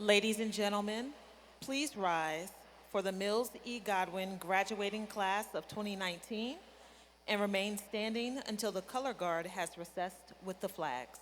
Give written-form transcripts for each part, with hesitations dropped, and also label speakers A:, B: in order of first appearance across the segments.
A: Ladies and gentlemen, please rise for the Mills E. Godwin graduating class of 2019 and remain standing until the color guard has recessed with the flags.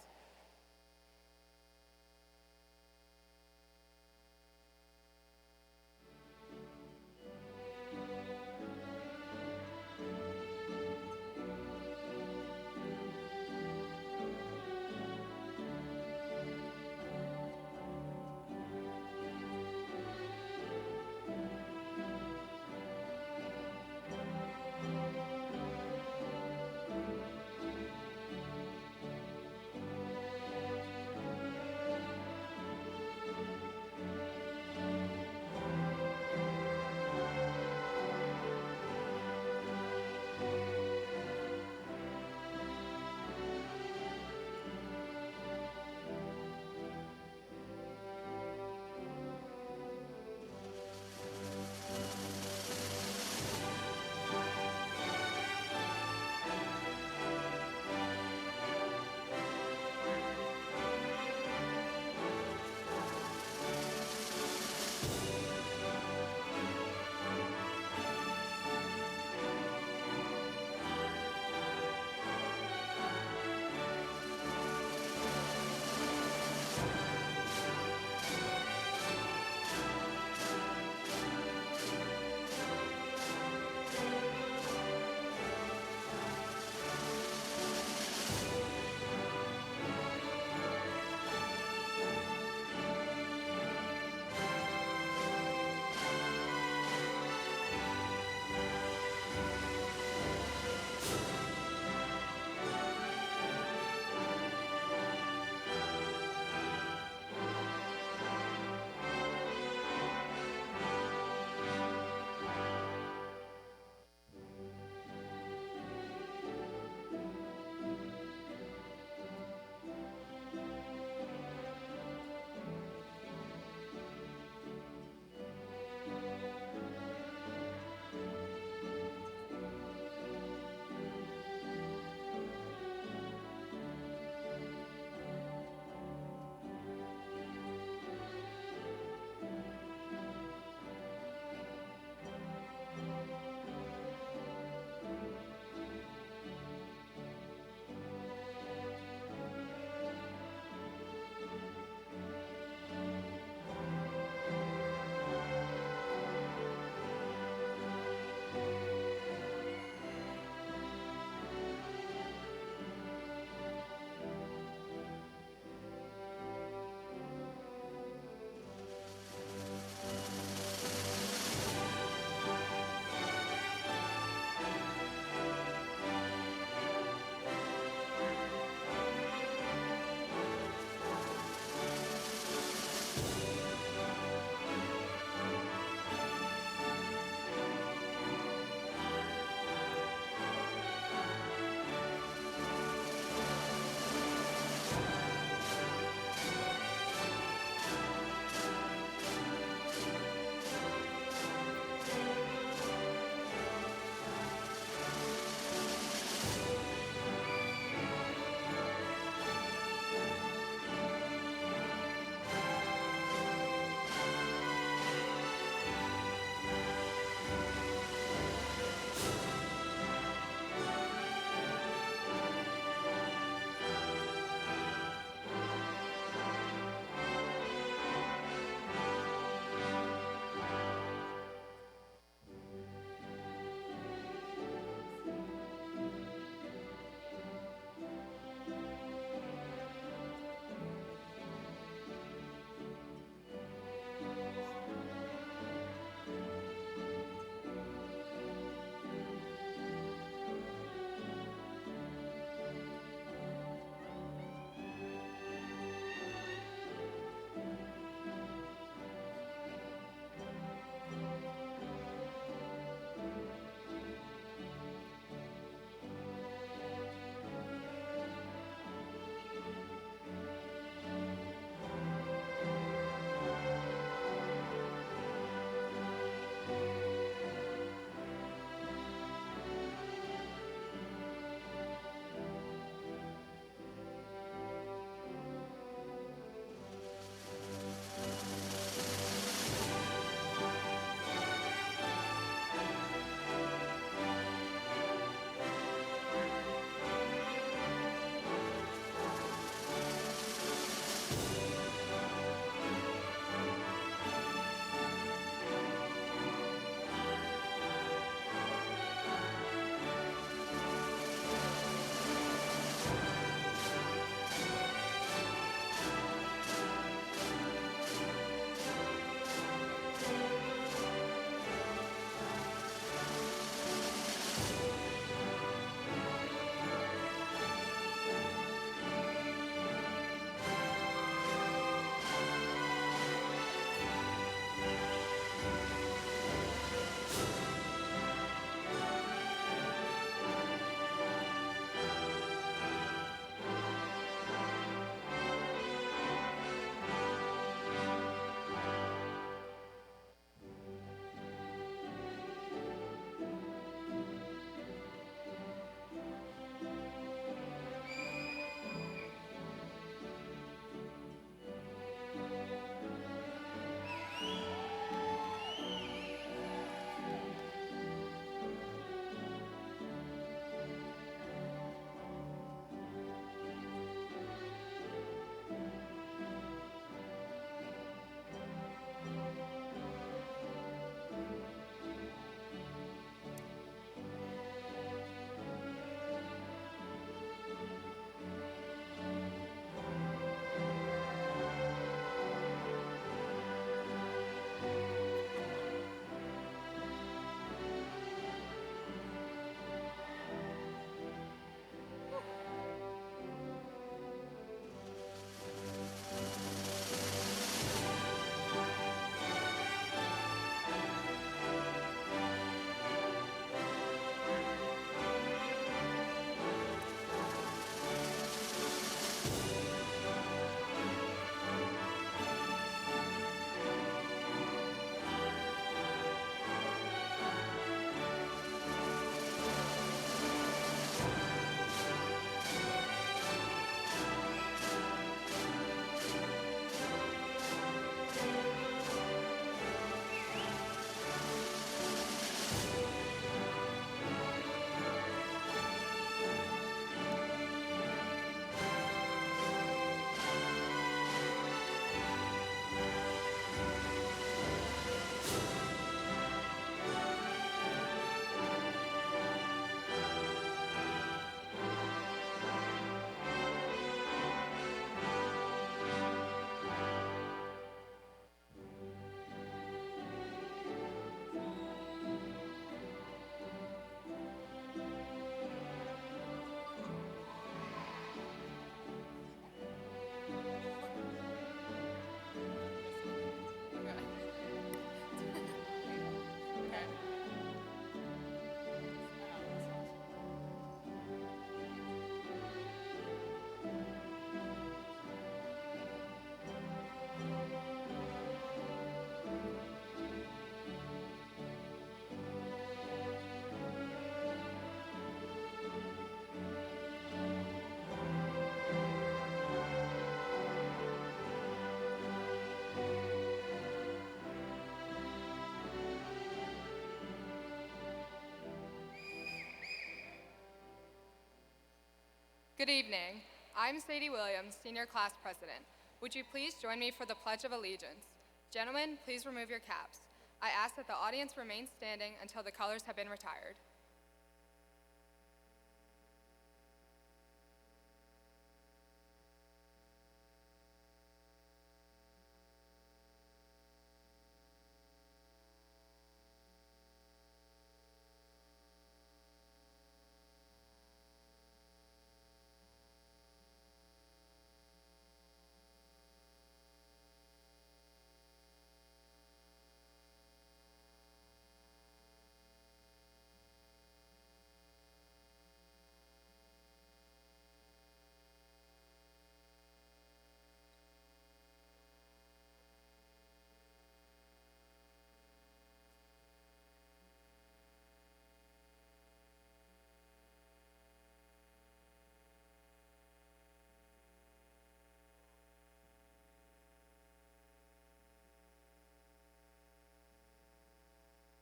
B: Good evening. I'm Sadie Williams, Senior Class President. Would you please join me for the Pledge of Allegiance? Gentlemen, please remove your caps. I ask that the audience remain standing until the colors have been retired.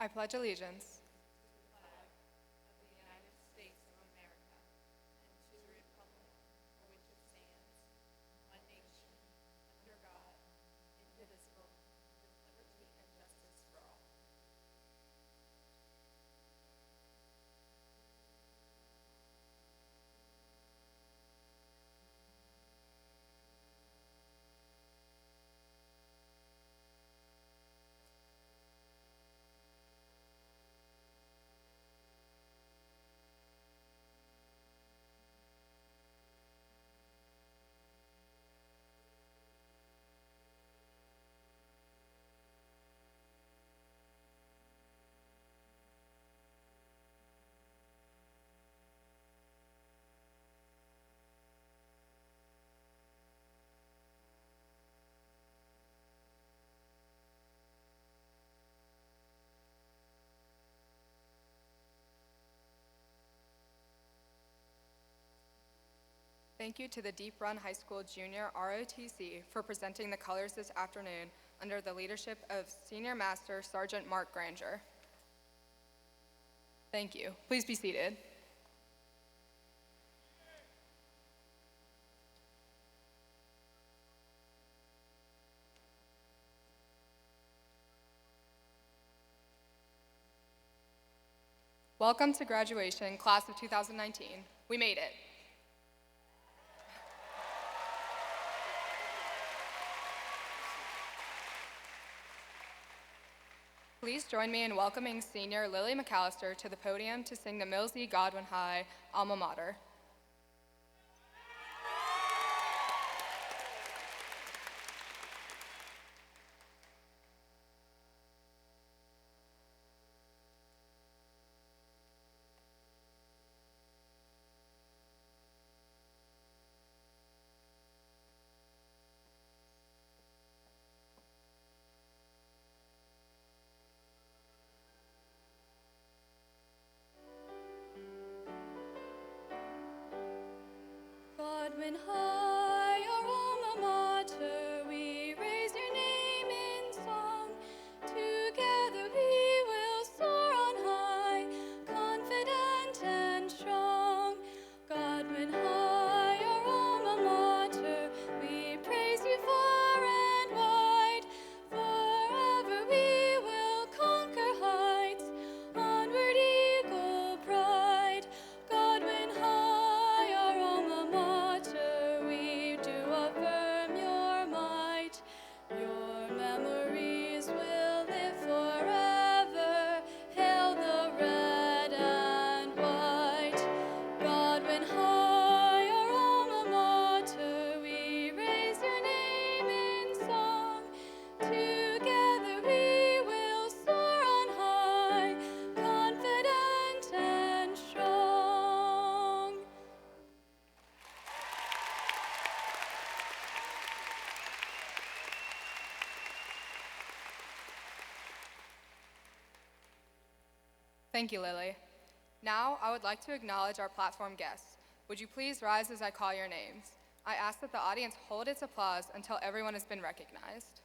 B: I pledge allegiance
C: of the United States of America and to the republic for which it stands, one nation, under God, indivisible, with liberty and justice for all.
B: Thank you to the Deep Run High School Junior ROTC for presenting the colors this afternoon under the leadership of Senior Master Sergeant Mark Granger. Thank you. Please be seated. Welcome to graduation, class of 2019. We made it. Please join me in welcoming senior Lily McAllister to the podium to sing the Mills E. Godwin High alma mater.
D: Godwin High, our alma mater, we raise your name in song. Together we will soar on high, confident and strong. Godwin High, our alma mater, we praise you far and wide. Forever we will conquer heights, onward eagle pride. Godwin High, our alma mater, we do affirm your might. Your memories will live forever. Hail the red and white. Godwin High, our alma mater, we raise your name in song. Together we will soar on high, confident and strong.
B: Thank you, Lily. Now, I would like to acknowledge our platform guests. Would you please rise as I call your names? I ask that the audience hold its applause until everyone has been recognized.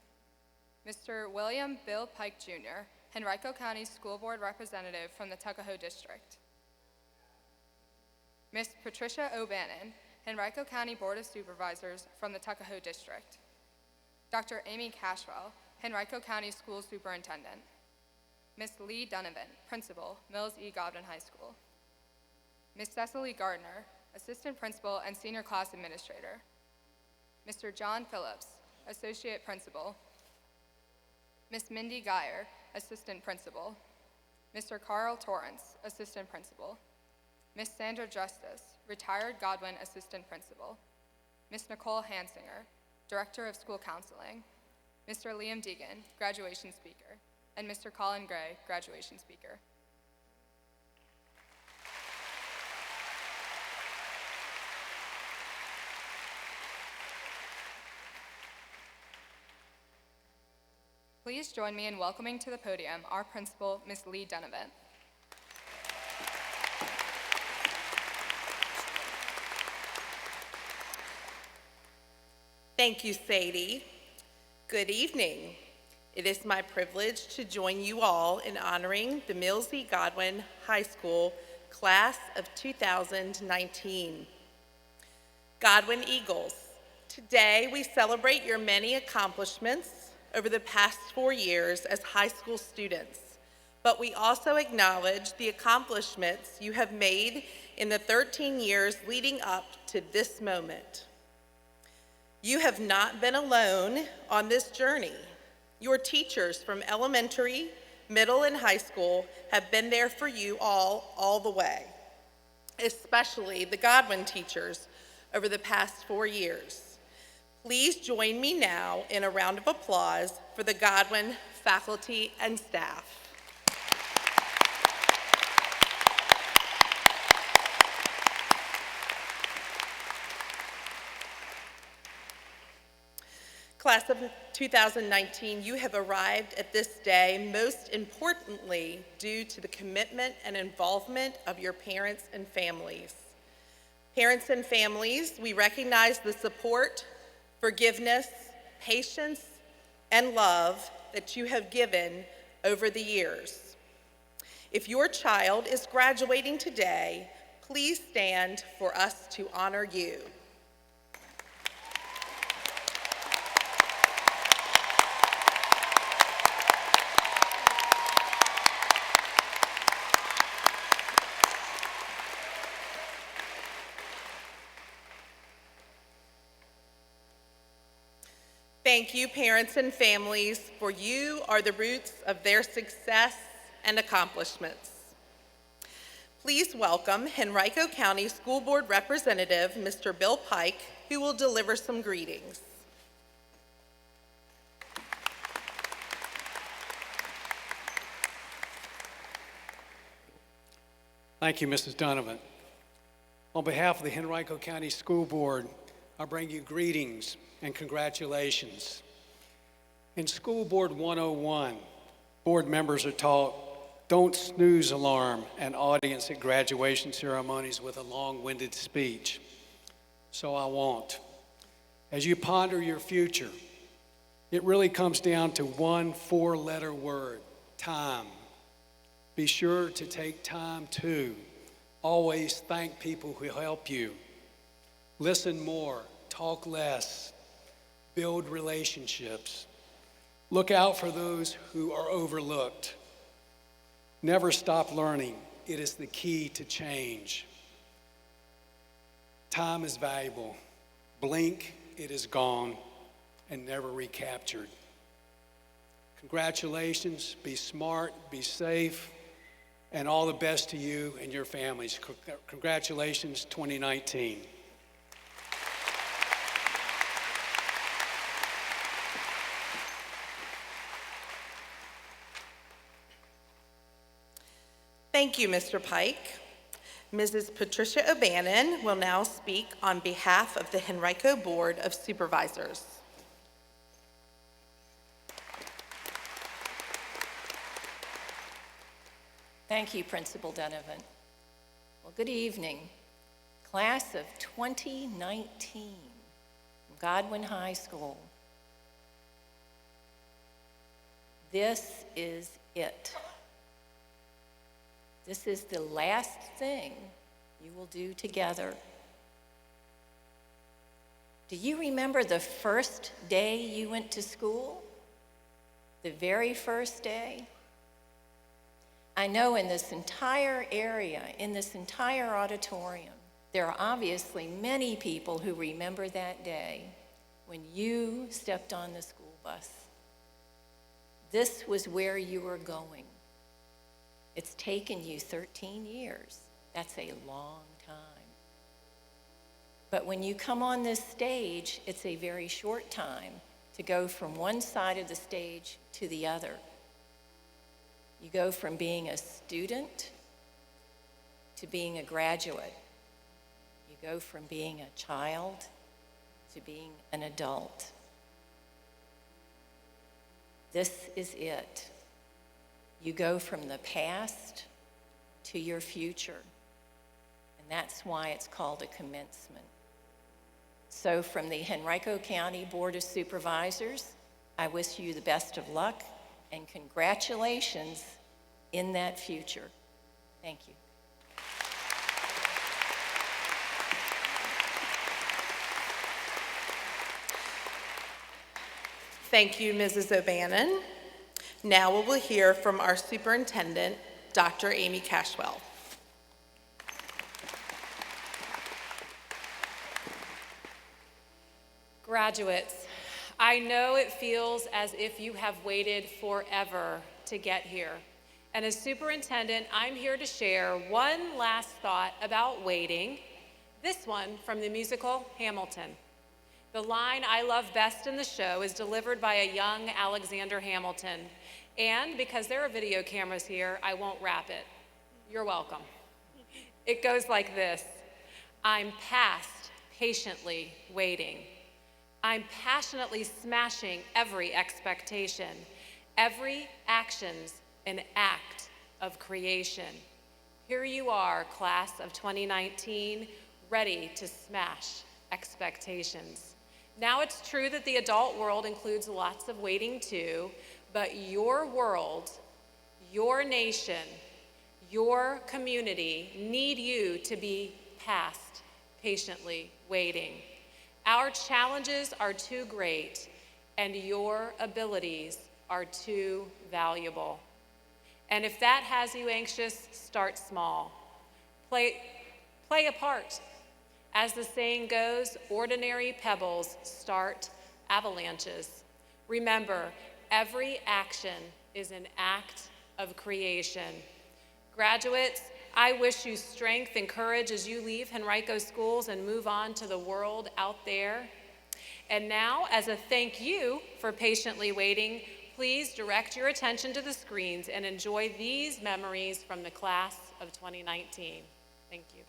B: Mr. William Bill Pike Jr., Henrico County School Board Representative from the Tuckahoe District. Miss Patricia O'Bannon, Henrico County Board of Supervisors from the Tuckahoe District. Dr. Amy Cashwell, Henrico County School Superintendent. Ms. Lee Donovan, Principal, Mills E. Godwin High School. Ms. Cecily Gardner, Assistant Principal and Senior Class Administrator. Mr. John Phillips, Associate Principal. Ms. Mindy Geyer, Assistant Principal. Mr. Carl Torrance, Assistant Principal. Ms. Sandra Justice, Retired Godwin Assistant Principal. Ms. Nicole Hansinger, Director of School Counseling. Mr. Liam Deegan, Graduation Speaker. And Mr. Colin Gray, Graduation Speaker. Please join me in welcoming to the podium our principal, Ms. Lee Donovan.
E: Thank you, Sadie. Good evening. It is my privilege to join you all in honoring the Mills E. Godwin High School Class of 2019. Godwin Eagles, today we celebrate your many accomplishments over the past 4 years as high school students, but we also acknowledge the accomplishments you have made in the 13 years leading up to this moment. You have not been alone on this journey. Your teachers from elementary, middle, and high school have been there for you all the way, especially the Godwin teachers over the past 4 years. Please join me now in a round of applause for the Godwin faculty and staff. Class of 2019, you have arrived at this day most importantly due to the commitment and involvement of your parents and families. Parents and families, we recognize the support, forgiveness, patience, and love that you have given over the years. If your child is graduating today, please stand for us to honor you. Thank you, parents and families, for you are the roots of their success and accomplishments. Please welcome Henrico County School Board Representative, Mr. Bill Pike, who will deliver some greetings.
F: Thank you, Mrs. Donovan. On behalf of the Henrico County School Board, I bring you greetings and congratulations. In School Board 101, board members are taught, don't snooze alarm an audience at graduation ceremonies with a long-winded speech. So I won't. As you ponder your future, it really comes down to one 4-letter word, time. Be sure to take time to always thank people who help you. Listen more, talk less, build relationships. Look out for those who are overlooked. Never stop learning. It is the key to change. Time is valuable. Blink, it is gone and never recaptured. Congratulations, be smart, be safe, and all the best to you and your families. Congratulations, 2019.
E: Thank you, Mr. Pike. Mrs. Patricia O'Bannon will now speak on behalf of the Henrico Board of Supervisors.
G: Thank you, Principal Donovan. Well, good evening. Class of 2019, Godwin High School. This is it. This is the last thing you will do together. Do you remember the first day you went to school? The very first day? I know in this entire area, in this entire auditorium, there are obviously many people who remember that day when you stepped on the school bus. This was where you were going. It's taken you 13 years. That's a long time. But when you come on this stage, it's a very short time to go from one side of the stage to the other. You go from being a student to being a graduate. You go from being a child to being an adult. This is it. You go from the past to your future. And that's why it's called a commencement. So from the Henrico County Board of Supervisors, I wish you the best of luck and congratulations in that future. Thank you.
E: Thank you, Mrs. O'Bannon. Now we will hear from our superintendent, Dr. Amy Cashwell.
H: Graduates, I know it feels as if you have waited forever to get here. And as superintendent, I'm here to share one last thought about waiting, this one from the musical Hamilton. The line I love best in the show is delivered by a young Alexander Hamilton. And because there are video cameras here, I won't rap it. You're welcome. It goes like this. I'm past patiently waiting. I'm passionately smashing every expectation. Every action's an act of creation. Here you are, class of 2019, ready to smash expectations. Now it's true that the adult world includes lots of waiting too, but your world, your nation, your community need you to be past patiently waiting. Our challenges are too great, and your abilities are too valuable. And if that has you anxious, start small. Play a part. As the saying goes, ordinary pebbles start avalanches. Remember, every action is an act of creation. Graduates, I wish you strength and courage as you leave Henrico schools and move on to the world out there. And now, as a thank you for patiently waiting, please direct your attention to the screens and enjoy these memories from the class of 2019. Thank you.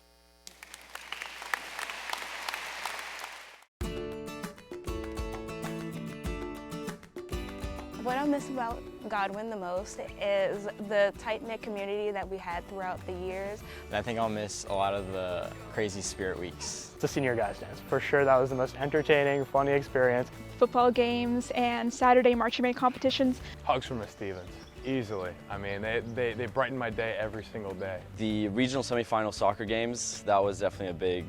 I: What I miss about Godwin the most is the tight-knit community that we had throughout the years.
J: And I think I'll miss a lot of the crazy spirit weeks.
K: The senior guys dance. For sure, that was the most entertaining, funny experience.
L: Football games and Saturday marching band competitions.
M: Hugs from Miss Stevens, easily. I mean, they brighten my day every single day.
J: The regional semifinal soccer games, that was definitely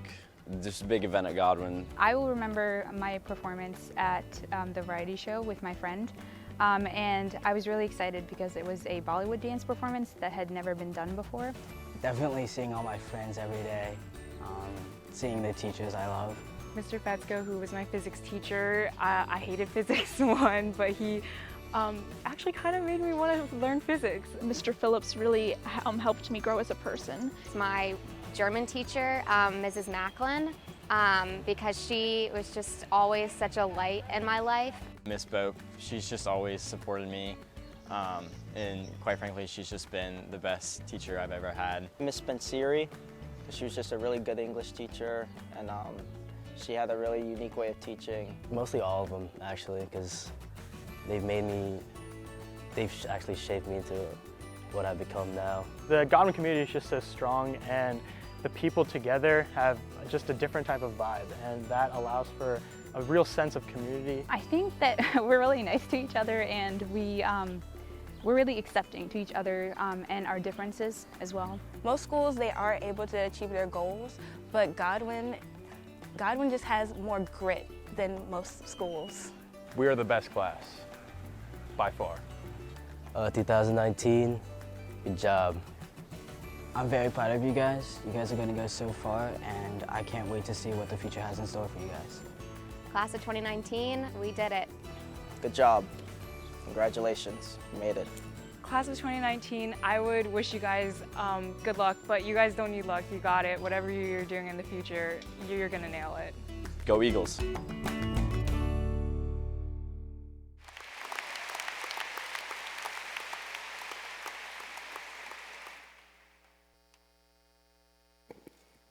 J: just a big event at Godwin.
L: I will remember my performance at the variety show with my friend. And I was really excited because it was a Bollywood dance performance that had never been done before.
N: Definitely seeing all my friends every day, seeing the teachers I love.
L: Mr. Fatsko, who was my physics teacher, I hated physics one, but he actually kind of made me want to learn physics. Mr. Phillips really helped me grow as a person.
O: My German teacher, Mrs. Macklin, because she was just always such a light in my life.
J: Miss Bope, she's just always supported me, and quite frankly, she's just been the best teacher I've ever had.
P: Miss Spenceri, she was just a really good English teacher, and she had a really unique way of teaching.
N: Mostly all of them, actually, because they've actually shaped me into what I've become now.
K: The Godwin community is just so strong, and the people together have just a different type of vibe, and that allows for a real sense of community.
L: I think that we're really nice to each other, and we're really accepting to each other and our differences as well.
I: Most schools, they are able to achieve their goals, but Godwin just has more grit than most schools.
M: We are the best class, by far.
N: 2019, good job. I'm very proud of you guys. You guys are going to go so far, and I can't wait to see what the future has in store for you guys.
O: Class of 2019, we did it.
P: Good job. Congratulations, you made it.
L: Class of 2019, I would wish you guys good luck, but you guys don't need luck. You got it. Whatever you're doing in the future, you're going to nail it.
J: Go Eagles.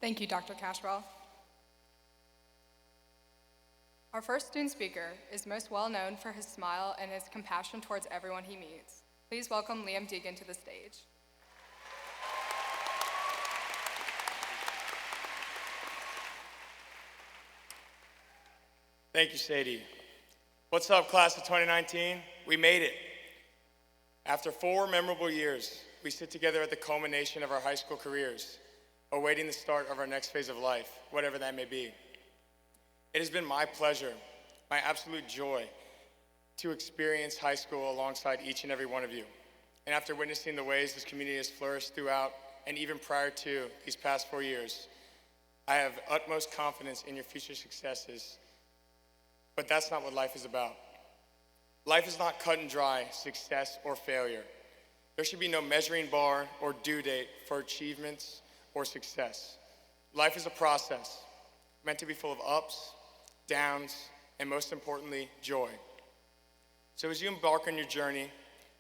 B: Thank you, Dr. Cashwell. Our first student speaker is most well known for his smile and his compassion towards everyone he meets. Please welcome Liam Deegan to the stage.
Q: Thank you, Sadie. What's up, class of 2019? We made it. After 4 memorable years, we sit together at the culmination of our high school careers, awaiting the start of our next phase of life, whatever that may be. It has been my pleasure, my absolute joy, to experience high school alongside each and every one of you. And after witnessing the ways this community has flourished throughout and even prior to these past 4 years, I have utmost confidence in your future successes. But that's not what life is about. Life is not cut and dry, success or failure. There should be no measuring bar or due date for achievements or success. Life is a process meant to be full of ups, downs, and most importantly, joy. So as you embark on your journey,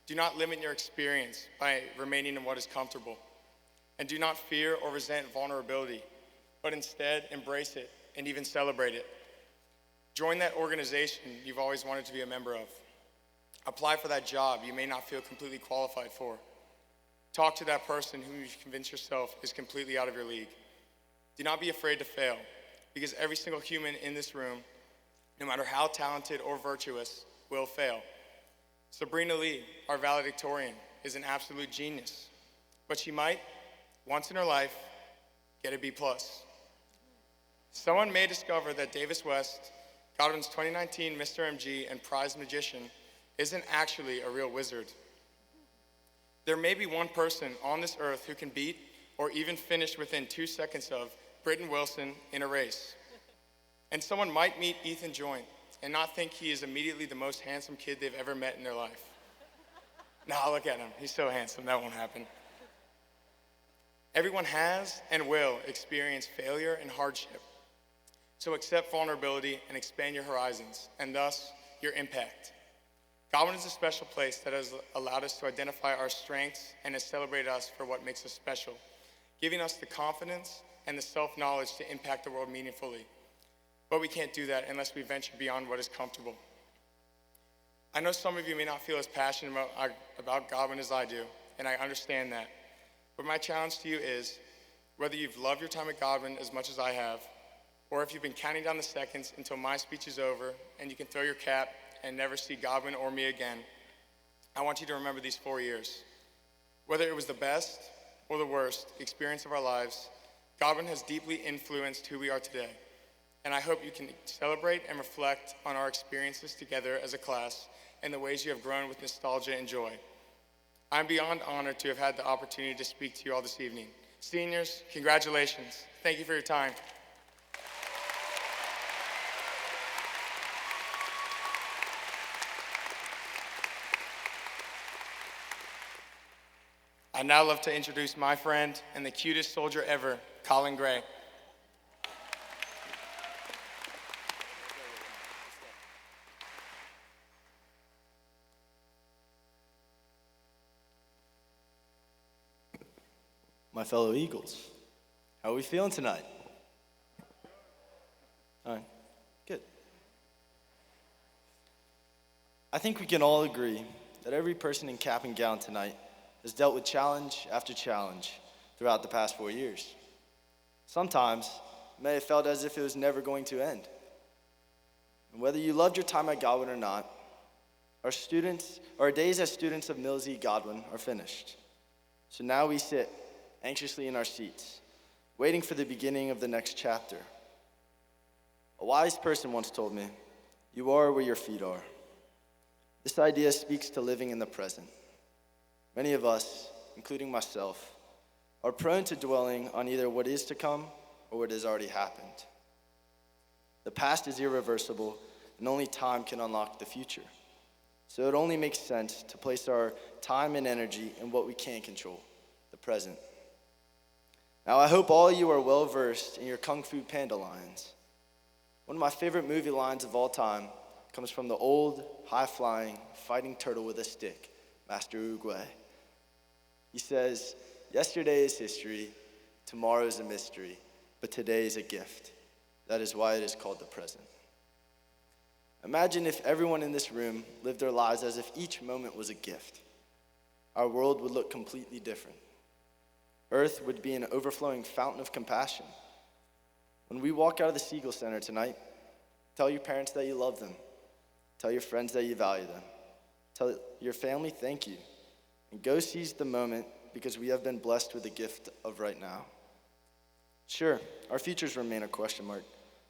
Q: do not limit your experience by remaining in what is comfortable. And do not fear or resent vulnerability, but instead embrace it and even celebrate it. Join that organization you've always wanted to be a member of. Apply for that job you may not feel completely qualified for. Talk to that person who you convince yourself is completely out of your league. Do not be afraid to fail, because every single human in this room, no matter how talented or virtuous, will fail. Sabrina Lee, our valedictorian, is an absolute genius, but she might, once in her life, get a B+. Someone may discover that Davis West, Godwin's 2019 Mr. MG and prize magician, isn't actually a real wizard. There may be one person on this earth who can beat or even finish within 2 seconds of Britton Wilson in a race. And someone might meet Ethan Joynt and not think he is immediately the most handsome kid they've ever met in their life. Nah, look at him, he's so handsome, that won't happen. Everyone has and will experience failure and hardship. So accept vulnerability and expand your horizons, and thus your impact. Godwin is a special place that has allowed us to identify our strengths and has celebrated us for what makes us special, giving us the confidence and the self-knowledge to impact the world meaningfully. But we can't do that unless we venture beyond what is comfortable. I know some of you may not feel as passionate about Godwin as I do, and I understand that. But my challenge to you is, whether you've loved your time at Godwin as much as I have, or if you've been counting down the seconds until my speech is over and you can throw your cap and never see Godwin or me again, I want you to remember these 4 years. Whether it was the best or the worst experience of our lives, Godwin has deeply influenced who we are today. And I hope you can celebrate and reflect on our experiences together as a class and the ways you have grown with nostalgia and joy. I'm beyond honored to have had the opportunity to speak to you all this evening. Seniors, congratulations. Thank you for your time. I'd now love to introduce my friend and the cutest soldier ever, Colin Gray.
R: My fellow Eagles, how are we feeling tonight? All right, good. I think we can all agree that every person in cap and gown tonight has dealt with challenge after challenge throughout the past 4 years. Sometimes it may have felt as if it was never going to end. And whether you loved your time at Godwin or not, our days as students of Mills E. Godwin are finished. So now we sit anxiously in our seats, waiting for the beginning of the next chapter. A wise person once told me, You are where your feet are. This idea speaks to living in the present. Many of us, including myself, are prone to dwelling on either what is to come or what has already happened. The past is irreversible, and only time can unlock the future. So it only makes sense to place our time and energy in what we can control, the present. Now, I hope all of you are well versed in your Kung Fu Panda lines. One of my favorite movie lines of all time comes from the old, high-flying, fighting turtle with a stick, Master Oogway. He says, "Yesterday is history, tomorrow is a mystery, but today is a gift. That is why it is called the present." Imagine if everyone in this room lived their lives as if each moment was a gift. Our world would look completely different. Earth would be an overflowing fountain of compassion. When we walk out of the Siegel Center tonight, tell your parents that you love them. Tell your friends that you value them. Tell your family thank you. And go seize the moment because we have been blessed with the gift of right now. Sure, our futures remain a question mark,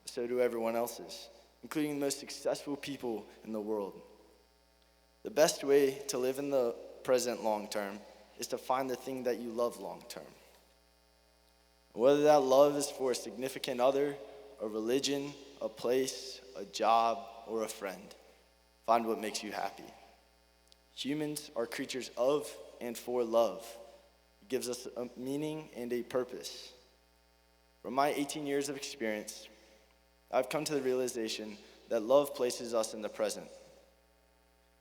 R: but so do everyone else's, including the most successful people in the world. The best way to live in the present long term is to find the thing that you love long term. Whether that love is for a significant other, a religion, a place, a job, or a friend, find what makes you happy. Humans are creatures of and for love. It gives us a meaning and a purpose. From my 18 years of experience, I've come to the realization that love places us in the present.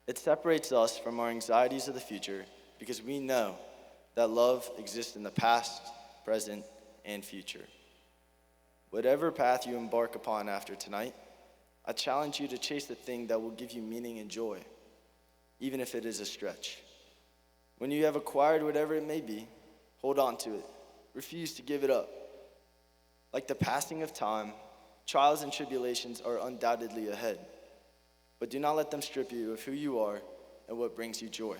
R: It separates us from our anxieties of the future because we know that love exists in the past, present, and future. Whatever path you embark upon after tonight, I challenge you to chase the thing that will give you meaning and joy, even if it is a stretch. When you have acquired whatever it may be, hold on to it. Refuse to give it up. Like the passing of time, trials and tribulations are undoubtedly ahead, but do not let them strip you of who you are and what brings you joy.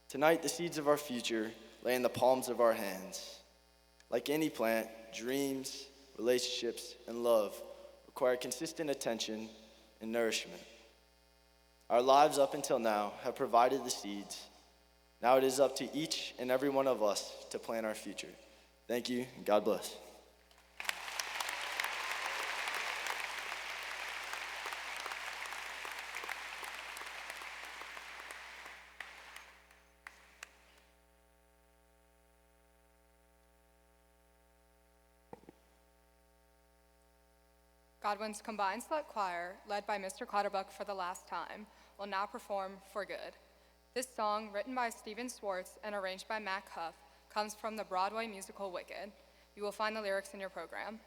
R: Tonight, the seeds of our future lay in the palms of our hands. Like any plant, dreams, relationships, and love require consistent attention and nourishment. Our lives up until now have provided the seeds. Now it is up to each and every one of us to plan our future. Thank you, and God bless.
B: Godwin's Combined Select Choir, led by Mr. Clutterbuck for the last time, will now perform For Good. This song, written by Stephen Swartz and arranged by Mac Huff, comes from the Broadway musical Wicked. You will find the lyrics in your program.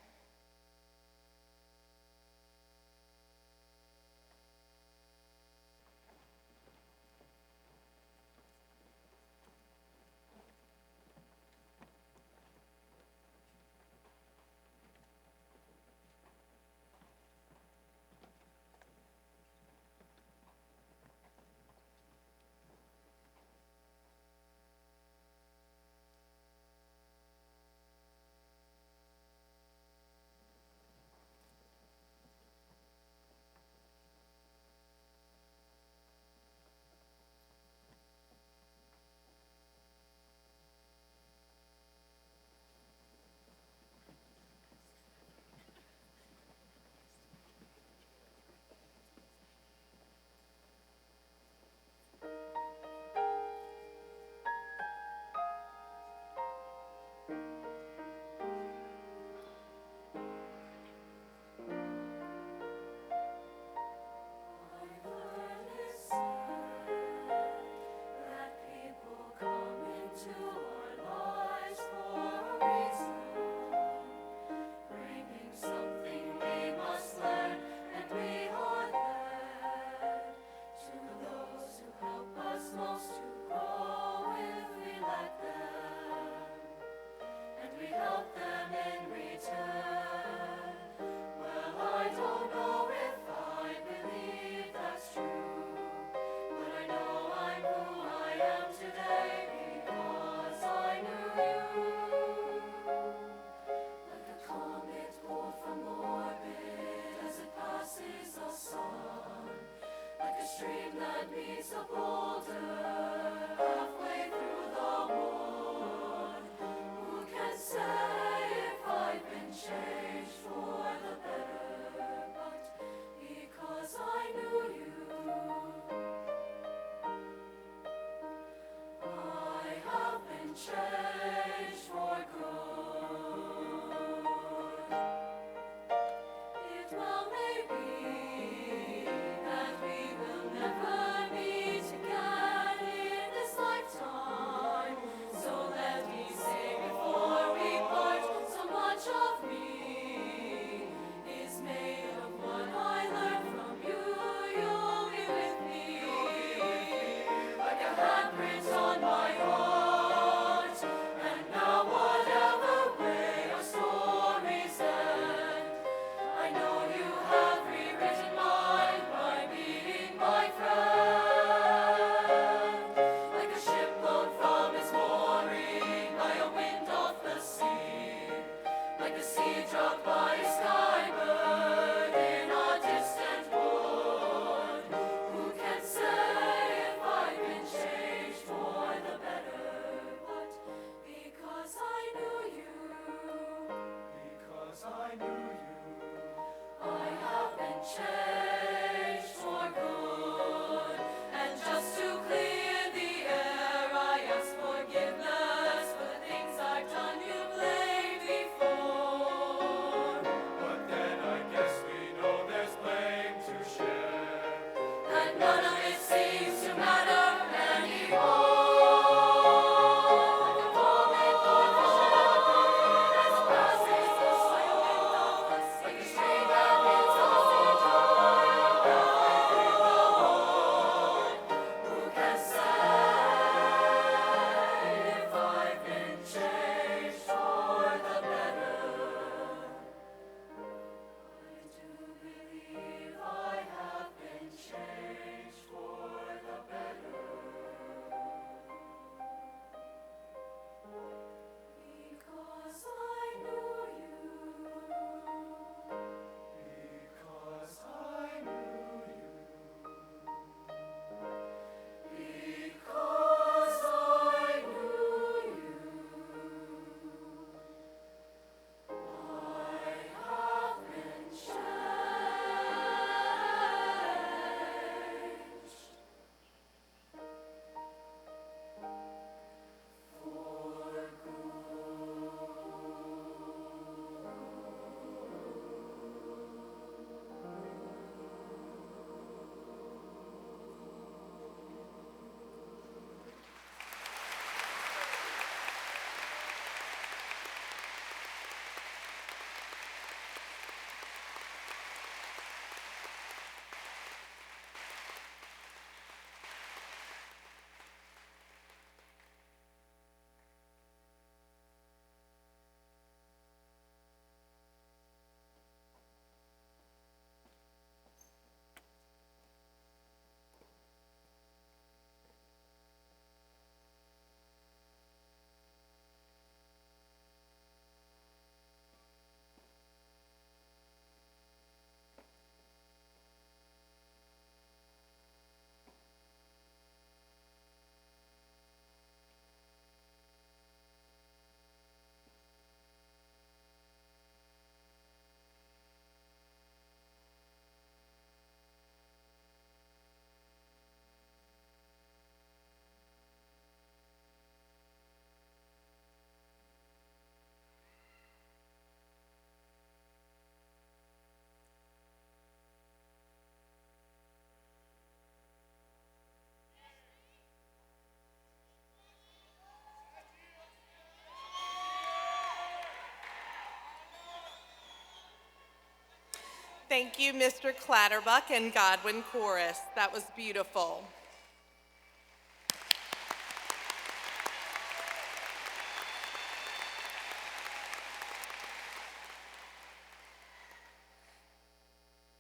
E: Thank you, Mr. Clatterbuck and Godwin Chorus. That was beautiful.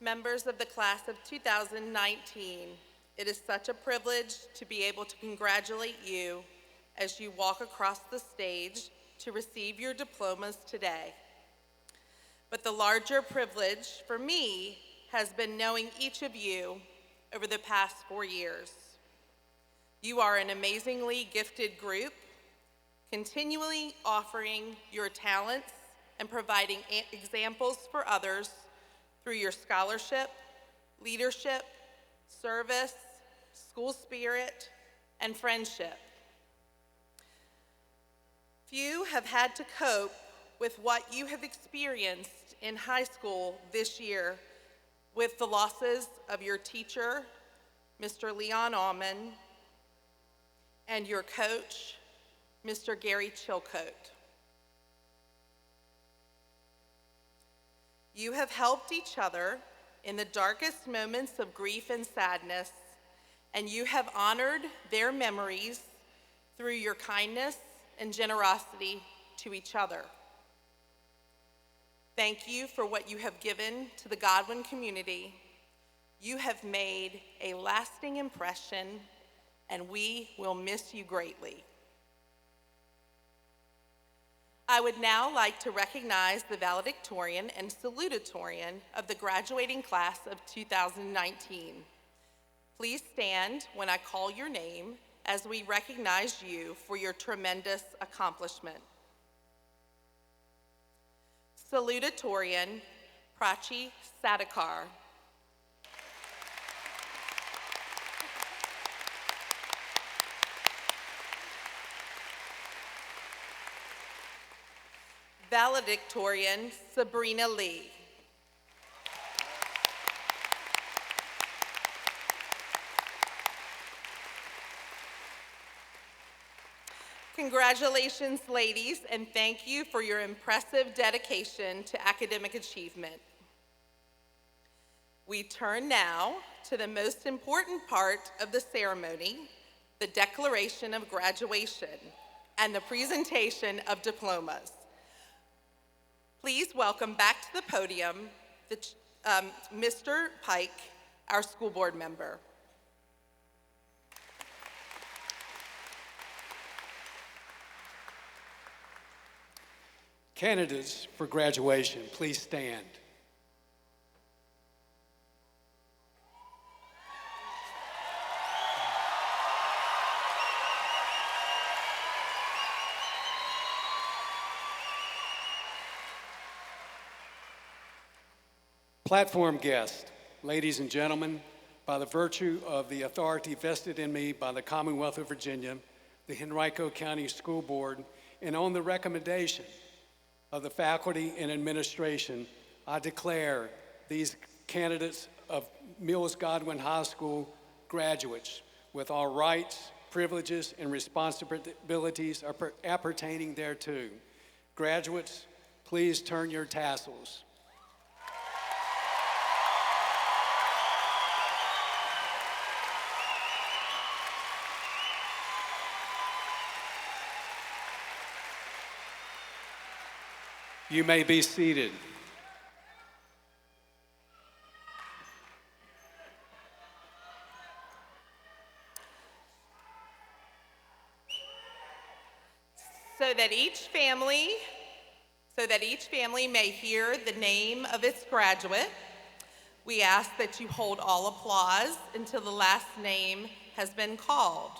E: Members of the class of 2019, it is such a privilege to be able to congratulate you as you walk across the stage to receive your diplomas today. But the larger privilege for me has been knowing each of you over the past 4 years. You are an amazingly gifted group, continually offering your talents and providing examples for others through your scholarship, leadership, service, school spirit, and friendship. Few have had to cope with what you have experienced in high school this year with the losses of your teacher, Mr. Leon Alman, and your coach, Mr. Gary Chilcote. You have helped each other in the darkest moments of grief and sadness, and you have honored their memories through your kindness and generosity to each other. Thank you for what you have given to the Godwin community. You have made a lasting impression, and we will miss you greatly. I would now like to recognize the valedictorian and salutatorian of the graduating class of 2019. Please stand when I call your name as we recognize you for your tremendous accomplishment. Salutatorian, Prachi Sadekar. Valedictorian, Sabrina Lee. Congratulations, ladies, and thank you for your impressive dedication to academic achievement. We turn now to the most important part of the ceremony, the Declaration of Graduation and the presentation of diplomas. Please welcome back to the podium Mr. Pike, our school board member.
F: Candidates for graduation, please stand. Platform guests, ladies and gentlemen, by the virtue of the authority vested in me by the Commonwealth of Virginia, the Henrico County School Board, and on the recommendation of the faculty and administration, I declare these candidates of Mills Godwin High School graduates with all rights, privileges, and responsibilities appertaining thereto. Graduates, please turn your tassels. You may be seated.
E: So that each family may hear the name of its graduate, we ask that you hold all applause until the last name has been called.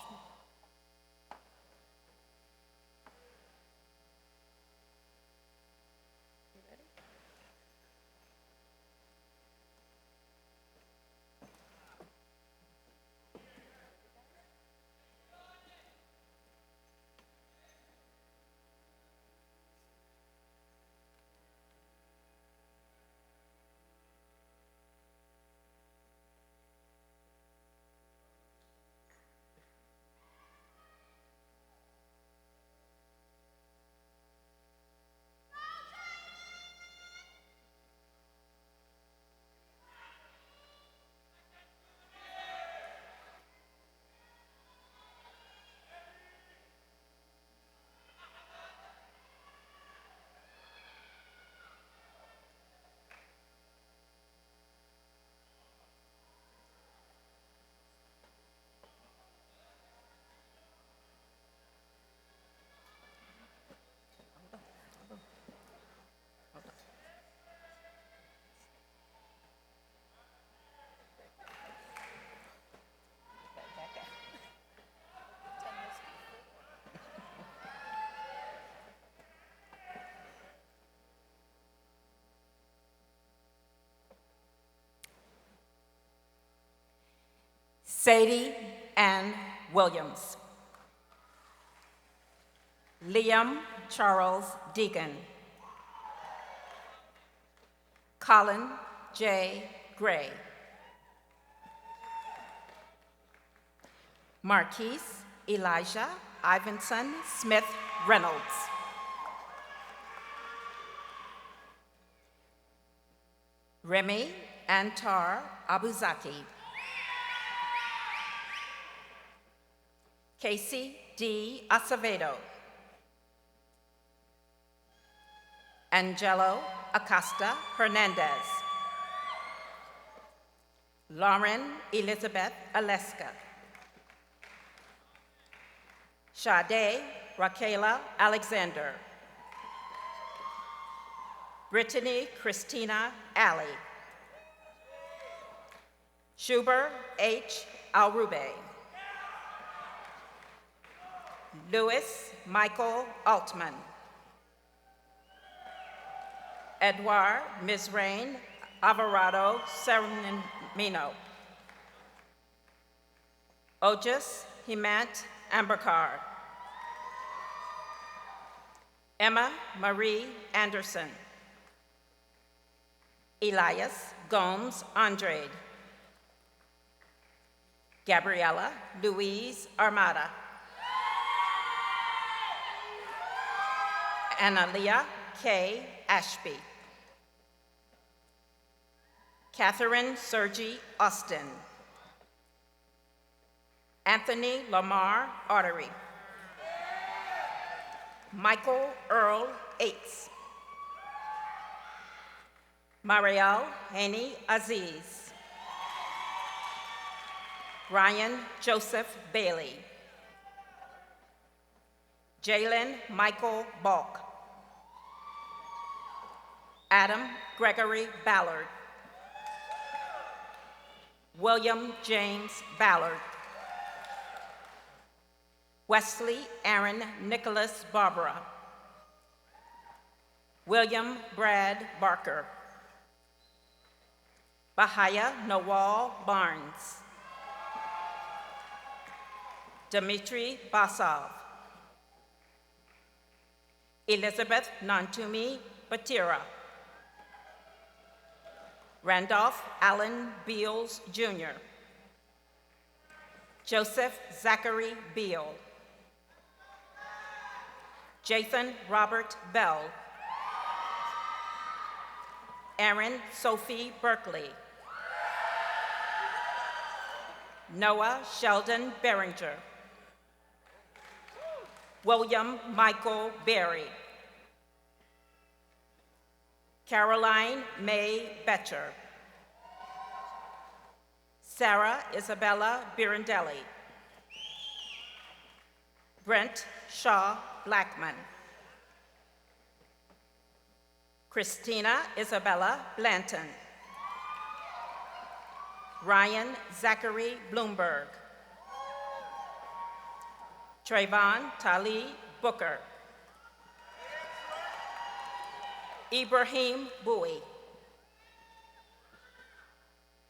S: Sadie Ann Williams. Liam Charles Deegan. Colin J. Gray. Marquise Elijah Ivinson Smith Reynolds. Remy Antar Abuzaki. Casey D. Acevedo. Angelo Acosta Hernandez. Lauren Elizabeth Aleska. Sade Raquela Alexander. Brittany Christina Alley. Schuber H. Alrube. Louis Michael Altman. Edouard Mizrain Alvarado Serenino. Ojas Himant Ambercard. Emma Marie Anderson. Elias Gomes Andrade. Gabriela Louise Armada. Analia K. Ashby. Catherine Sergi Austin. Anthony Lamar Artery. Michael Earl Aites. Marielle Haney Aziz. Ryan Joseph Bailey. Jalen Michael Balk. Adam Gregory Ballard. William James Ballard. Wesley Aaron Nicholas Barbara. William Brad Barker. Bahaya Nawal Barnes. Dmitry Basov. Elizabeth Nantumi Batira. Randolph Allen Beals Jr. Joseph Zachary Beal. Jathan Robert Bell. Erin Sophie Berkeley. Noah Sheldon Behringer. William Michael Berry. Caroline May Betcher. Sarah Isabella Birondelli. Brent Shaw Blackman. Christina Isabella Blanton. Ryan Zachary Bloomberg. Trayvon Tali Booker. Ibrahim Bowie.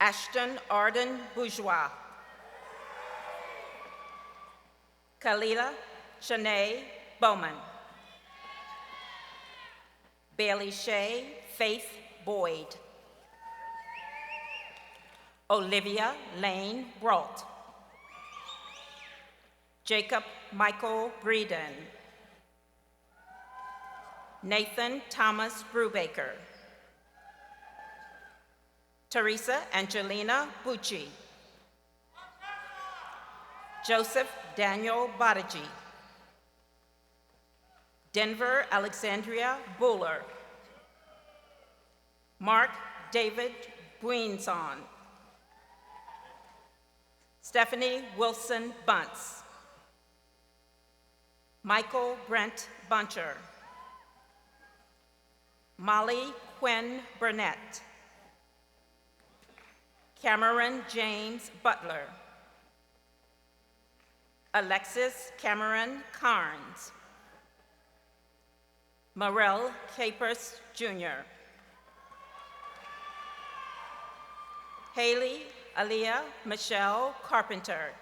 S: Ashton Arden Bourgeois. Kalila Shanae Bowman. Bailey Shea Faith Boyd. Olivia Lane Brault. Jacob Michael Breeden. Nathan Thomas Brubaker. Teresa Angelina Bucci. Joseph Daniel Badaji. Denver Alexandria Buller. Mark David Buinson. Stephanie Wilson Bunce. Michael Brent Buncher. Molly Quinn Burnett. Cameron James Butler. Alexis Cameron Carnes. Morel Capers Jr. Haley Aaliyah Michelle Carpenter.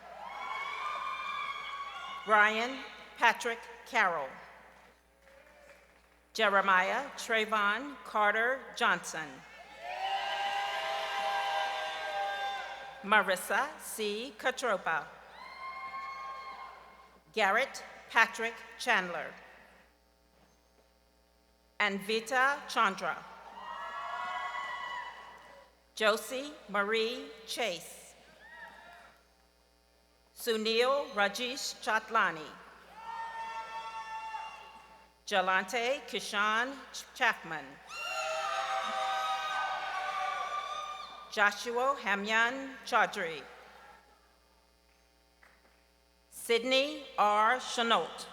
S: Brian Patrick Carroll. Jeremiah Trayvon Carter Johnson. Marissa C. Katropa. Garrett Patrick Chandler. And Vita Chandra. Josie Marie Chase. Sunil Rajesh Chatlani. Jalante Kishan Chapman. Joshua Hamyan Chaudhry. Sydney R. Chanot.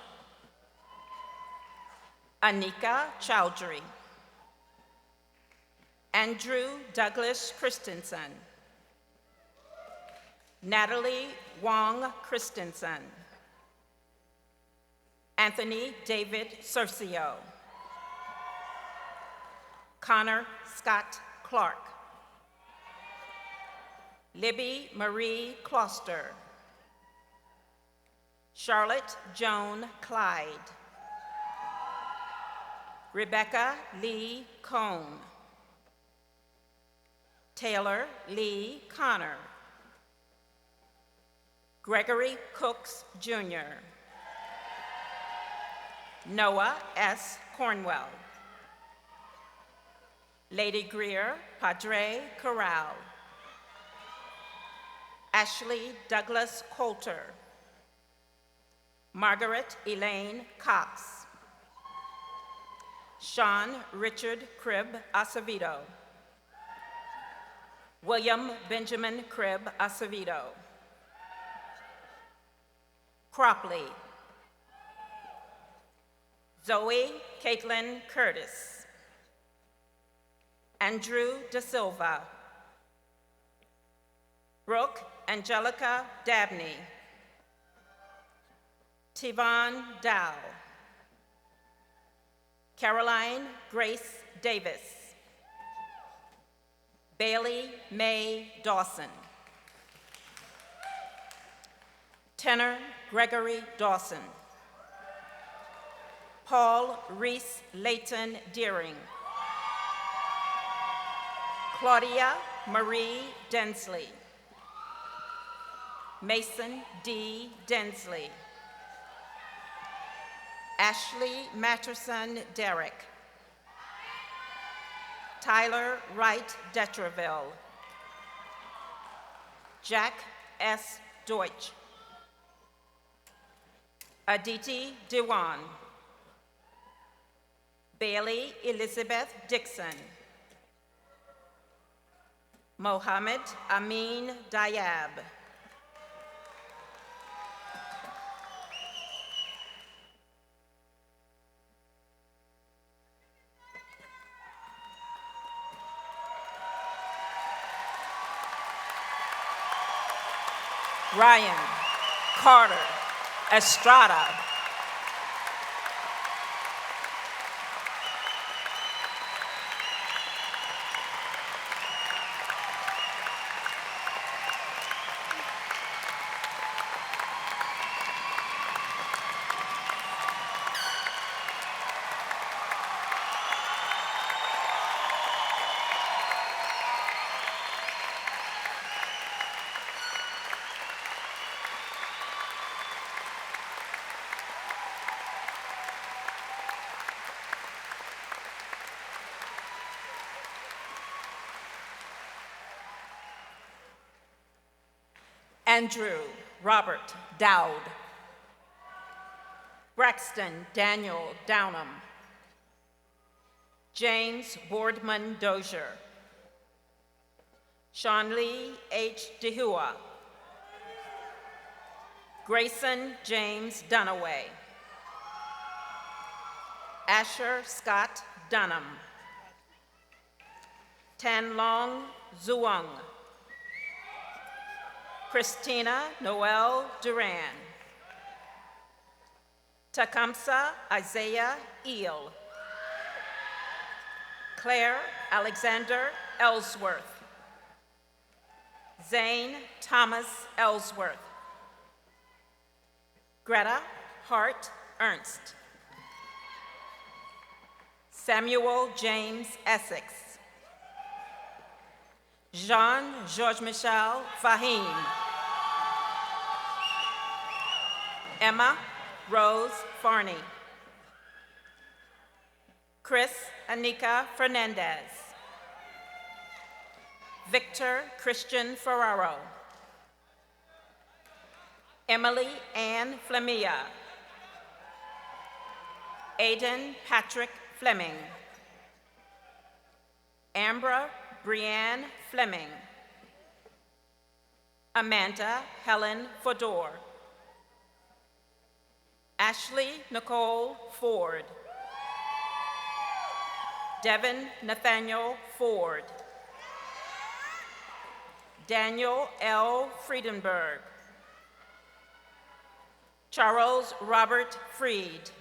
S: Anika Chowdhury. Andrew Douglas Christensen. Natalie Wong Christensen. Anthony David Cercio. Connor Scott Clark. Libby Marie Closter. Charlotte Joan Clyde. Rebecca Lee Cohn. Taylor Lee Connor. Gregory Cooks Jr. Noah S. Cornwell. Lady Greer Padre Corral. Ashley Douglas Coulter. Margaret Elaine Cox. Sean Richard Cribb Acevedo. William Benjamin Cribb Acevedo. Cropley. Zoe Caitlin Curtis. Andrew Da Silva. Brooke Angelica Dabney. Tivon Dow. Caroline Grace Davis. Bailey Mae Dawson. Tenor Gregory Dawson. Paul Reese Layton Deering. Claudia Marie Densley. Mason D. Densley. Ashley Matterson Derrick. Tyler Wright Detreville. Jack S. Deutsch. Aditi Dewan. Bailey Elizabeth Dixon. Mohammed Amin Dayab. Ryan Carter Estrada. Andrew Robert Dowd. Braxton Daniel Downham. James Boardman Dozier. Sean Lee H. DeHua. Grayson James Dunaway. Asher Scott Dunham. Tan Long Zuong. Christina Noel Duran. Tecumseh Isaiah Eel. Claire Alexander Ellsworth. Zane Thomas Ellsworth. Greta Hart Ernst. Samuel James Essex. Jean-Georges Michel Fahim. Emma Rose Farney. Chris Anika Fernandez. Victor Christian Ferraro. Emily Ann Flemia. Aiden Patrick Fleming. Ambra Brianne Fleming. Amanda Helen Fodor. Ashley Nicole Ford. Devin Nathaniel Ford. Daniel L. Friedenberg. Charles Robert Freed.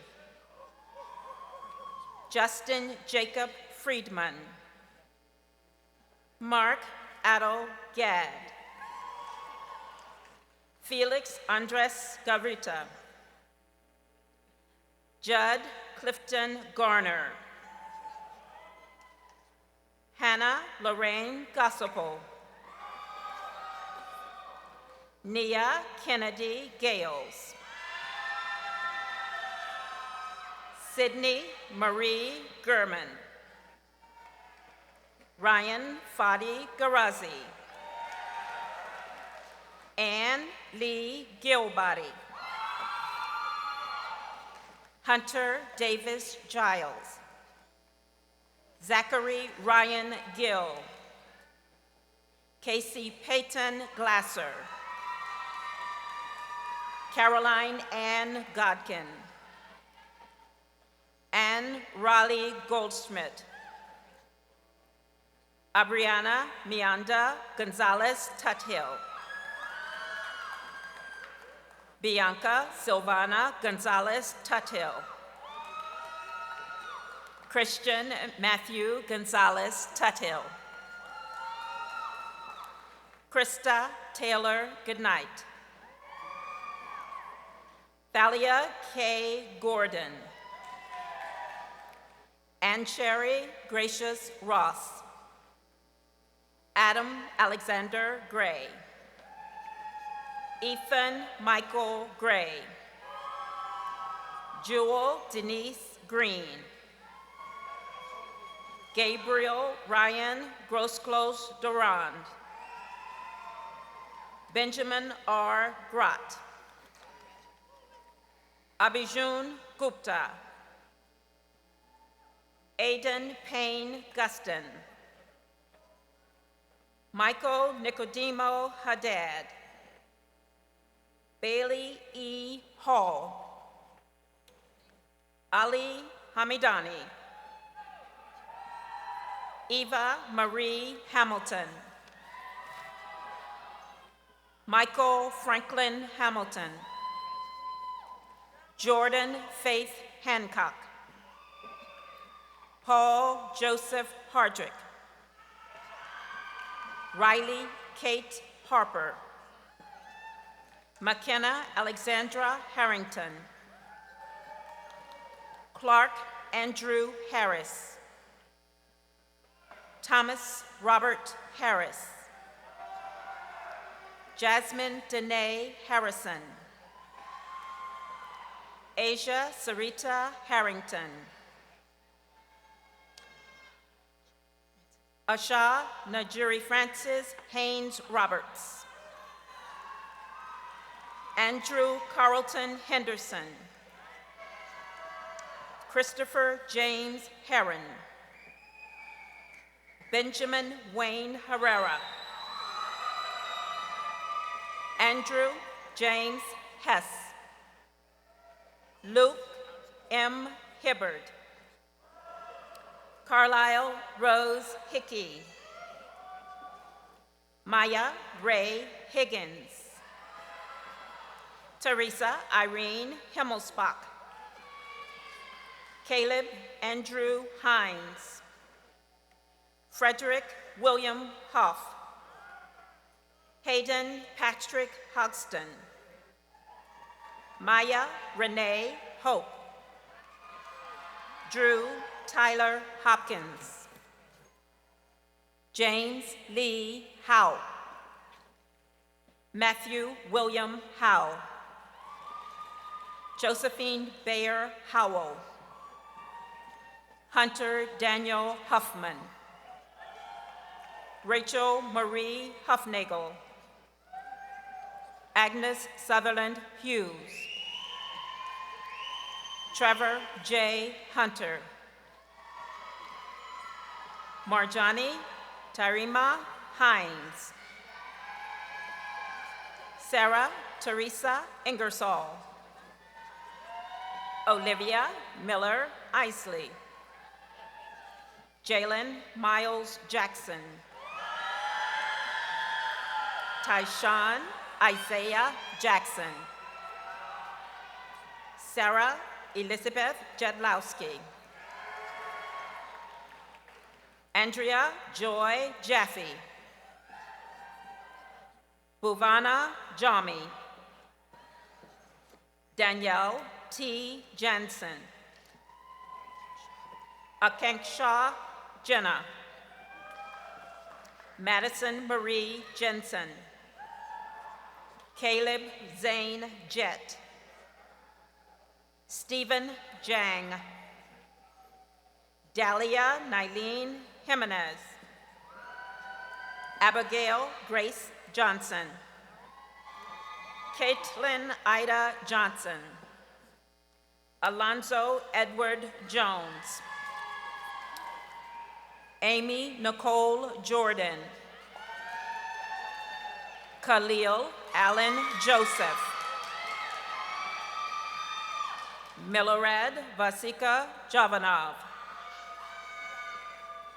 S: Justin Jacob Friedman. Mark Adel Gadd. Felix Andres Gavrita. Judd Clifton Garner. Hannah Lorraine Gossipel. Nia Kennedy Gales. Sydney Marie Gurman. Ryan Fadi Garazi. Anne Lee Gilbody. Hunter Davis Giles. Zachary Ryan Gill. Casey Peyton Glasser. Caroline Ann Godkin. Anne Raleigh Goldschmidt. Abriana Mianda Gonzalez Tuthill. Bianca Silvana Gonzalez Tuthill. Christian Matthew Gonzalez Tuthill. Krista Taylor Goodnight. Thalia K. Gordon. Ann Sherry Gracious Ross. Adam Alexander Gray. Ethan Michael Gray. Jewel Denise Green. Gabriel Ryan Grosclose Durand. Benjamin R. Grott. Abhijun Gupta. Aidan Payne Guston. Michael Nicodemo Haddad. Bailey E. Hall. Ali Hamidani. Eva Marie Hamilton. Michael Franklin Hamilton. Jordan Faith Hancock. Paul Joseph Hardrick. Riley Kate Harper. McKenna Alexandra Harrington. Clark Andrew Harris. Thomas Robert Harris. Jasmine Danae Harrison. Asia Sarita Harrington. Asha Najuri Francis Haynes Roberts. Andrew Carlton Henderson. Christopher James Herron. Benjamin Wayne Herrera. Andrew James Hess. Luke M. Hibbard. Carlisle Rose Hickey. Maya Ray Higgins. Teresa Irene Himmelsbach. Caleb Andrew Hines. Frederick William Huff. Hayden Patrick Hogston. Maya Renee Hope. Drew Tyler Hopkins. James Lee Howe. Matthew William Howe. Josephine Bayer Howell. Hunter Daniel Huffman. Rachel Marie Huffnagel. Agnes Sutherland Hughes. Trevor J. Hunter. Marjani Tarima Hines. Sarah Teresa Ingersoll. Olivia Miller Isley. Jalen Miles Jackson. Tyshawn Isaiah Jackson. Sarah Elizabeth Jedlowski. Andrea Joy Jaffe. Bhuvana Jami. Danielle T. Jansen. Akanksha Jenna. Madison Marie Jensen. Caleb Zane Jett. Stephen Jang. Dahlia Nylene Jimenez. Abigail Grace Johnson. Caitlin Ida Johnson. Alonzo Edward Jones. Amy Nicole Jordan. Khalil Allen Joseph. Milorad Vasika Jovanov.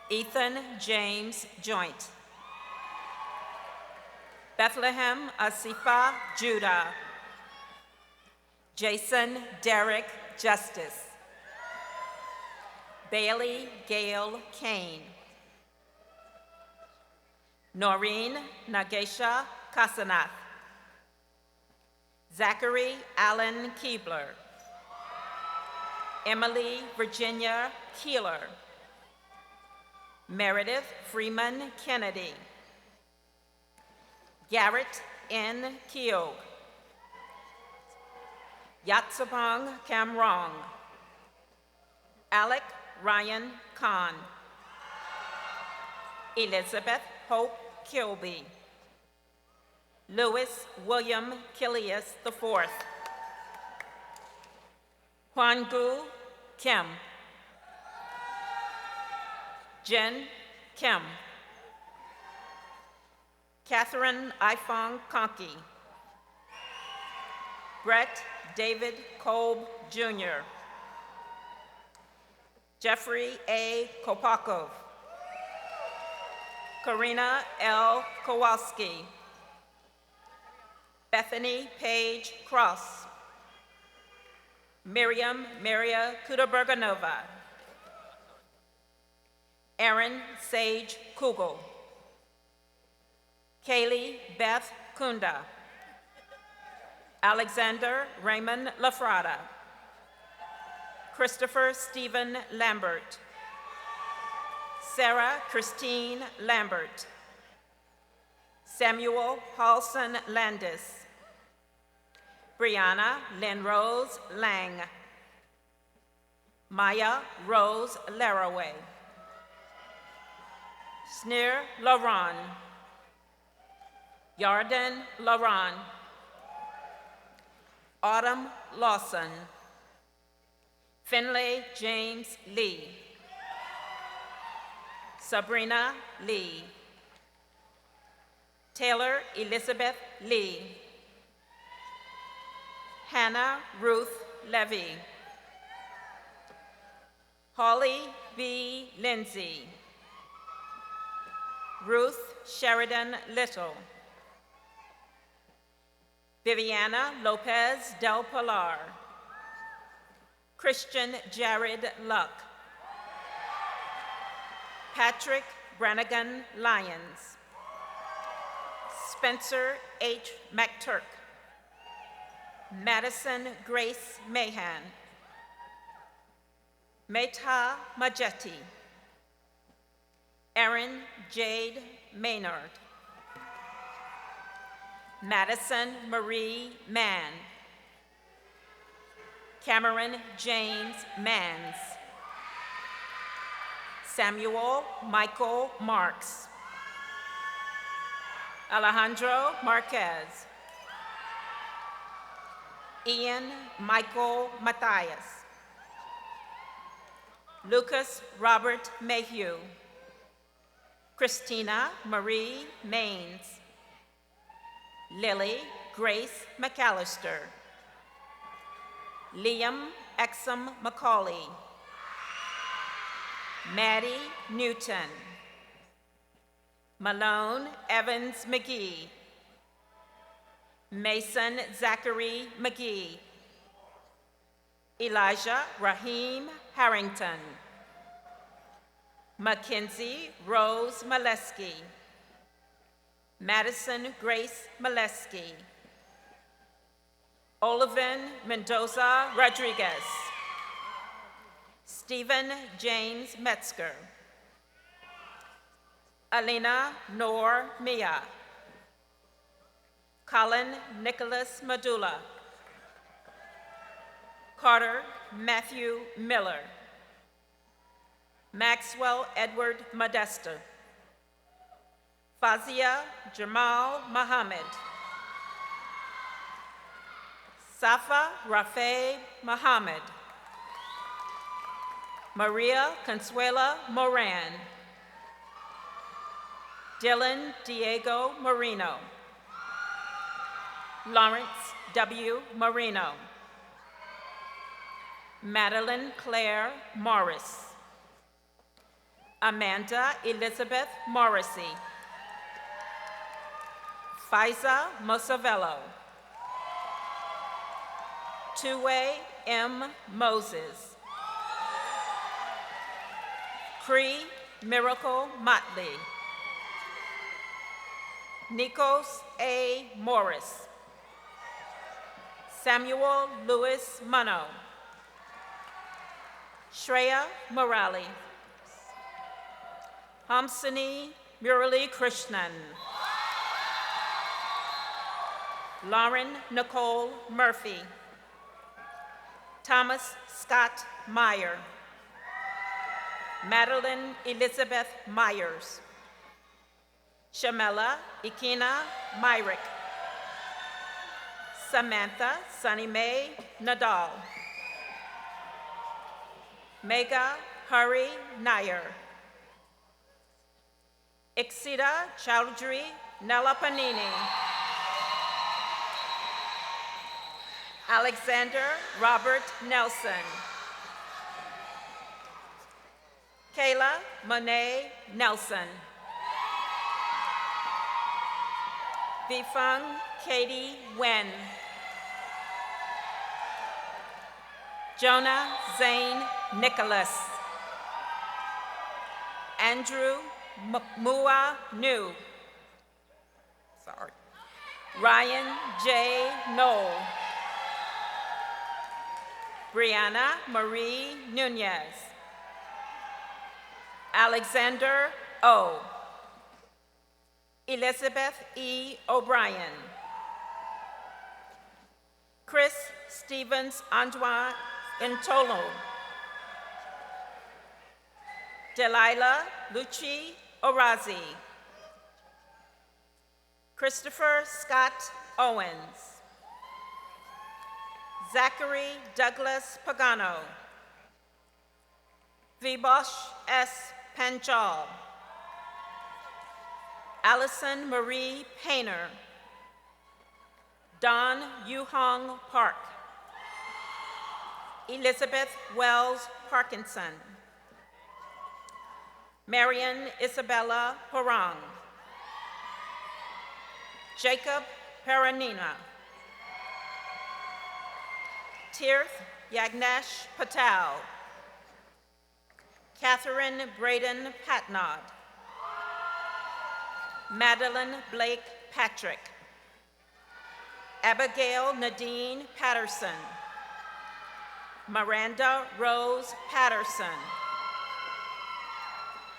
S: Ethan James Joint. Bethlehem Asifa Judah. Jason Derek Justice. Bailey Gail Kane. Noreen Nagesha Kasanath. Zachary Allen Keebler. Emily Virginia Keeler. Meredith Freeman Kennedy. Garrett N. Keogh. Yatsabong Kamrong. Alec Ryan Kahn. Elizabeth Hope Kilby. Louis William Kilius IV. Hwangu Kim. Jen Kim. Catherine Ifong Conkey. Brett David Kolb Jr. Jeffrey A. Kopakov. Karina L. Kowalski. Bethany Page Cross. Miriam Maria Kuderberganova. Aaron Sage Kugel. Kaylee Beth Kunda. Alexander Raymond Lafrada. Christopher Stephen Lambert. Sarah Christine Lambert. Samuel Paulson Landis. Brianna Lynn Rose Lang. Maya Rose Laraway. Sneer Laron. Yarden Laron. Autumn Lawson. Finlay James Lee. Sabrina Lee. Taylor Elizabeth Lee. Hannah Ruth Levy. Holly B. Lindsay. Ruth Sheridan Little. Viviana Lopez Del Pilar. Christian Jared Luck. Patrick Brannigan Lyons. Spencer H. McTurk, Madison Grace Mahan, Meta Majetti, Erin Jade Maynard, Madison Marie Mann, Cameron James Mans, Samuel Michael Marks, Alejandro Marquez, Ian Michael Matthias, Lucas Robert Mayhew, Christina Marie Maines, Lily Grace McAllister, Liam Exum McCauley, Maddie Newton, Malone Evans McGee, Mason Zachary McGee, Elijah Raheem Harrington, Mackenzie Rose Molesky, Madison Grace Molesky, Olivin Mendoza Rodriguez, Stephen James Metzger, Alina Noor Mia, Colin Nicholas Madula, Carter Matthew Miller, Maxwell Edward Modesta, Fazia Jamal Mohammed, Safa Rafe Mohammed, Maria Consuela Moran, Dylan Diego Marino, Lawrence W. Marino, Madeline Claire Morris, Amanda Elizabeth Morrissey, Faiza Mosavello, Tuwe M. Moses, Cree Miracle Motley, Nikos A. Morris, Samuel Louis Munno, Shreya Murali, Hamsini Murali Krishnan, Lauren Nicole Murphy, Thomas Scott Meyer, Madeline Elizabeth Myers, Shamela Ikina Myrick, Samantha Sunny Mae Nadal, Mega Hari Nair, Ixida Chowdhury Nella Panini, Alexander Robert Nelson, Kayla Monet Nelson, Vifang Katie Wen, Jonah Zane Nicholas, Andrew Mua Nu, Ryan J. Knoll, Brianna Marie Nunez, Alexander O, Elizabeth E. O'Brien, Chris Stevens Antoine Intolo, Delilah Lucci Orazi, Christopher Scott Owens, Zachary Douglas Pagano, Vibosh S. Panjal, Allison Marie Painter, Don Yuhong Park, Elizabeth Wells Parkinson, Marian Isabella Parang, Jacob Peranina, Tirth Yagnesh Patel, Catherine Braden Patnod, Madeline Blake Patrick. Abigail Nadine Patterson. Miranda Rose Patterson.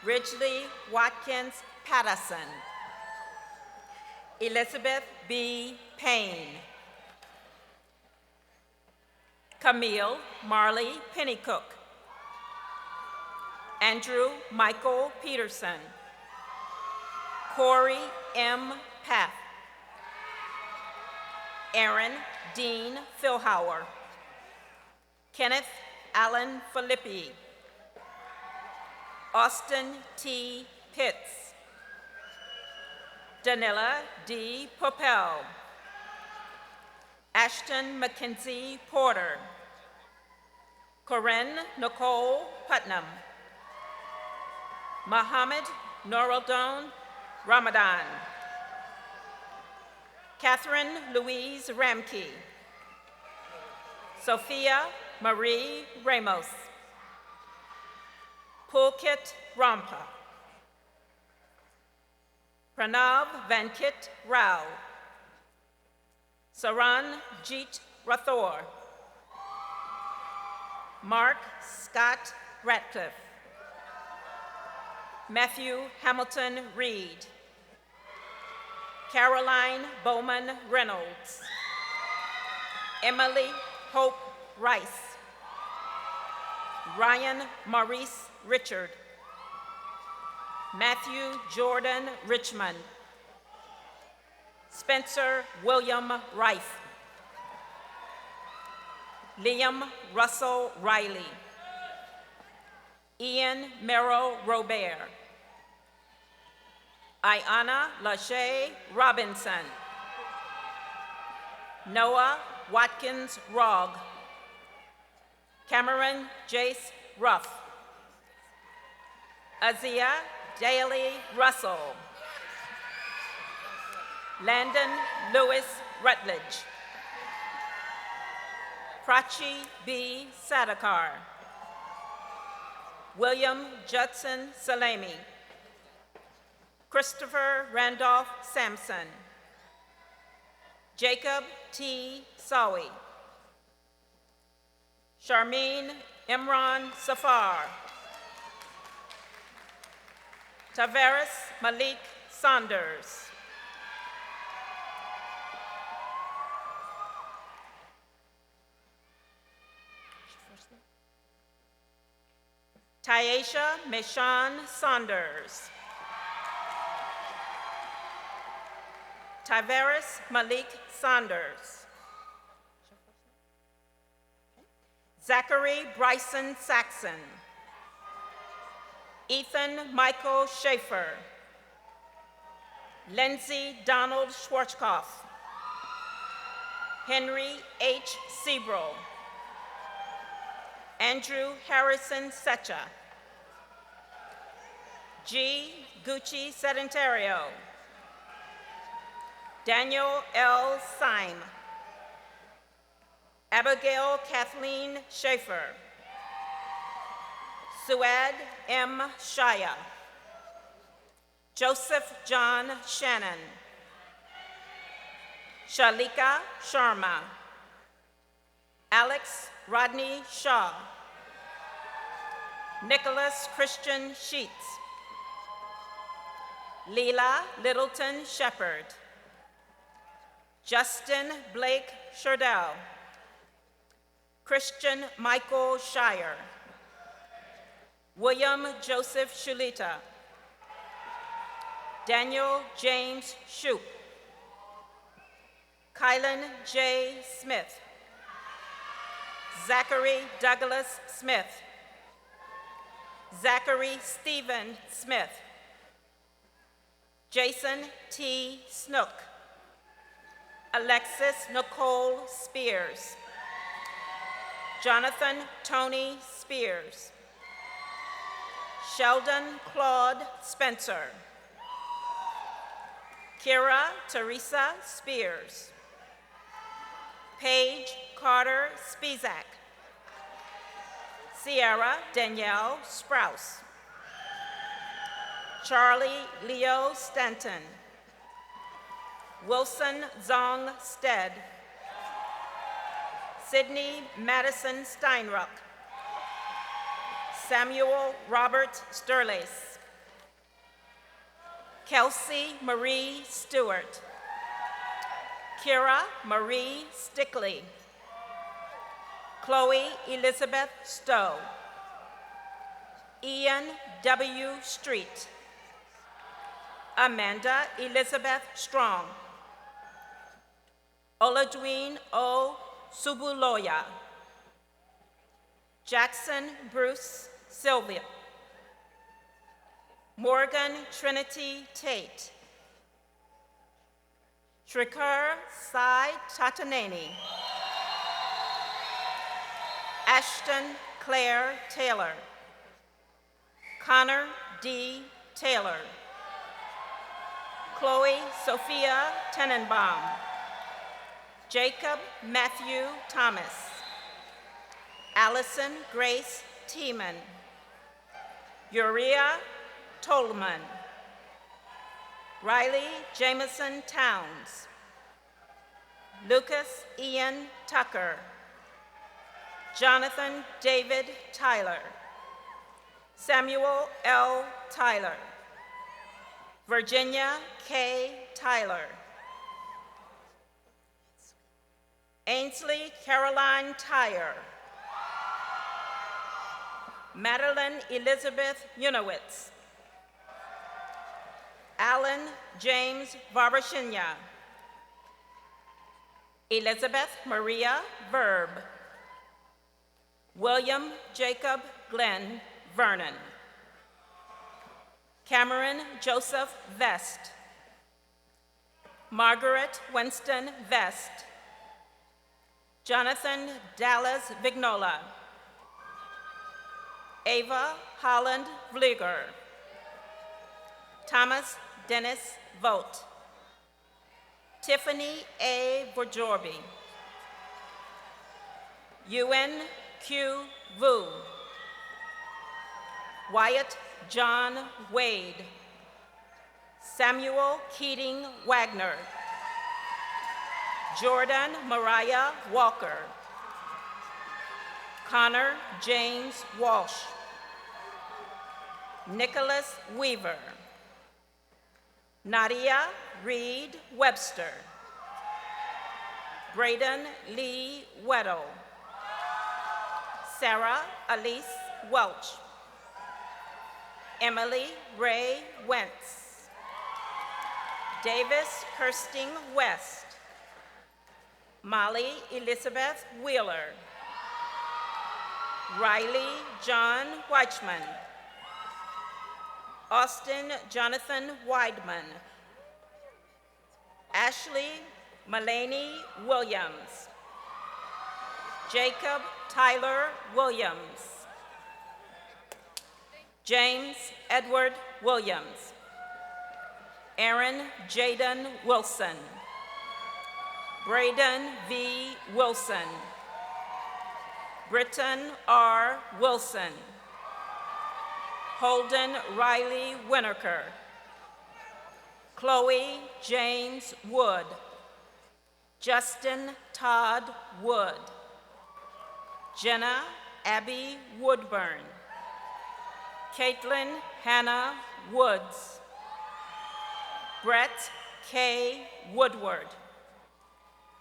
S: Ridgely Watkins Patterson. Elizabeth B. Payne. Camille Marley Pennycook. Andrew Michael Peterson. Corey M. Path. Aaron Dean Philhauer. Kenneth Allen Filippi. Austin T. Pitts. Danila D. Popel. Ashton Mackenzie Porter. Corinne Nicole Putnam. Mohammed Norodon Ramadan. Catherine Louise Ramke. Sophia Marie Ramos. Pulkit Rampa. Pranav Venkit Rao. Saran Jeet Rathore. Mark Scott Ratcliffe. Matthew Hamilton Reed. Caroline Bowman Reynolds. Emily Hope Rice. Ryan Maurice Richard. Matthew Jordan Richmond. Spencer William Rife. Liam Russell Riley. Ian Merrill Robert. Ayana Lachey Robinson. Noah Watkins Rogg. Cameron Jace Ruff. Azia Daly Russell. Landon Lewis Rutledge. Prachi B. Sadakar. William Judson Salami. Christopher Randolph Sampson. Jacob T. Sawi. Charmaine Imran Safar. Tavares Malik Saunders. Tyesha Meshan Saunders. Tavares Malik Saunders. Zachary Bryson Saxon. Ethan Michael Schaefer. Lindsay Donald Schwarzkopf. Henry H. Sebro. Andrew Harrison Secha. G. Gucci Sedentario. Daniel L. Syme. Abigail Kathleen Schaefer. Suad M. Shaya. Joseph John Shannon. Shalika Sharma. Alex Rodney Shaw. Nicholas Christian Sheets. Leela Littleton Shepherd. Justin Blake Sherdell. Christian Michael Shire. William Joseph Shulita. Daniel James Shoup. Kylan J. Smith. Zachary Douglas Smith. Zachary Stephen Smith. Jason T. Snook. Alexis Nicole Spears. Jonathan Tony Spears. Sheldon Claude Spencer. Kira Teresa Spears. Paige Carter Spizak. Sierra Danielle Sprouse. Charlie Leo Stanton. Wilson Zong Stead. Sydney Madison Steinruck. Samuel Robert Sterlace. Kelsey Marie Stewart. Kira Marie Stickley. Chloe Elizabeth Stowe. Ian W. Street. Amanda Elizabeth Strong. Oladwin O. Subuloya. Jackson Bruce Sylvia. Morgan Trinity Tate. Shrikar Sai Tataneni. Ashton Claire Taylor. Connor D. Taylor. Chloe Sophia Tenenbaum. Jacob Matthew Thomas. Allison Grace Tiemann. Uriah Tolman. Riley Jameson Towns. Lucas Ian Tucker. Jonathan David Tyler. Samuel L. Tyler. Virginia K. Tyler. Ainsley Caroline Tyre. Madeline Elizabeth Unowitz. Alan James Varbashinya. Elizabeth Maria Verb. William Jacob Glenn Vernon. Cameron Joseph Vest. Margaret Winston Vest. Jonathan Dallas Vignola. Ava Holland Vlieger. Thomas Dennis Vogt. Tiffany A. Vorjorby. Yuen Q. Vu. Wyatt John Wade. Samuel Keating Wagner. Jordan Mariah Walker. Connor James Walsh. Nicholas Weaver. Nadia Reed Webster. Braden Lee Weddle. Sarah Elise Welch. Emily Ray Wentz. Davis Kirsting West. Molly Elizabeth Wheeler. Riley John Weichman. Austin Jonathan Weidman. Ashley Mulaney Williams. Jacob Tyler Williams. James Edward Williams. Aaron Jaden Wilson. Braden V. Wilson. Britton R. Wilson. Holden Riley Winokur. Chloe James Wood. Justin Todd Wood. Jenna Abby Woodburn. Caitlin Hannah Woods. Brett K. Woodward.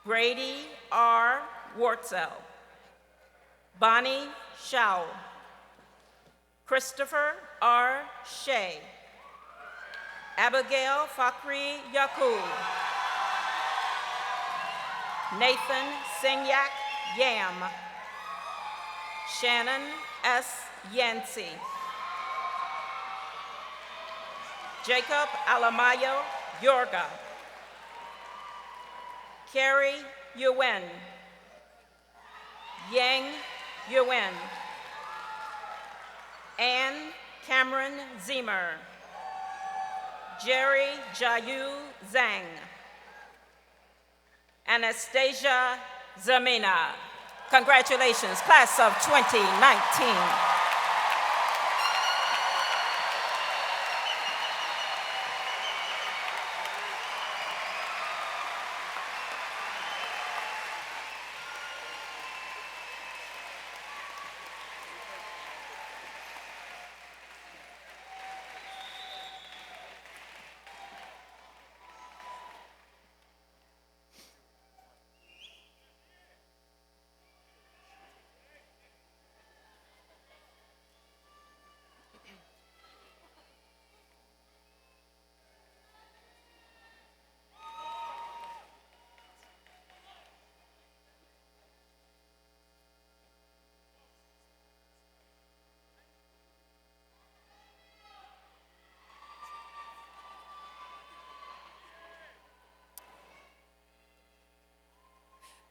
S: Brady R. Wartzel. Bonnie Schau. Christopher R. Shea. Abigail Fakri Yakub. Nathan Sinyak Yam. Shannon S. Yancey. Jacob Alamayo Yorga. Carrie Yuen. Yang Yuen. Ann Cameron Zimmer. Jerry Jayu Zhang. Anastasia Zamina. Congratulations, class of 2019.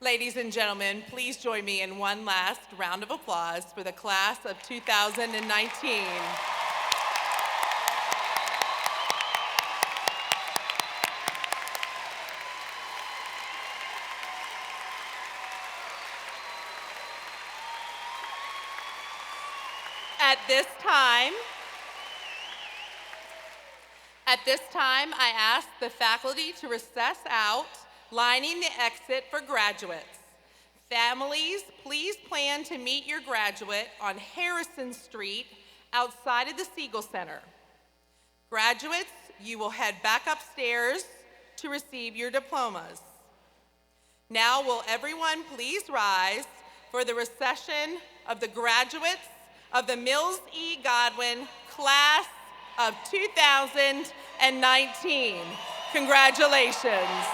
E: Ladies and gentlemen, please join me in one last round of applause for the class of 2019. At this time, I ask the faculty to recess out, lining the exit for graduates. Families, please plan to meet your graduate on Harrison Street outside of the Siegel Center. Graduates, you will head back upstairs to receive your diplomas. Now will everyone please rise for the recession of the graduates of the Mills E. Godwin Class of 2019. Congratulations.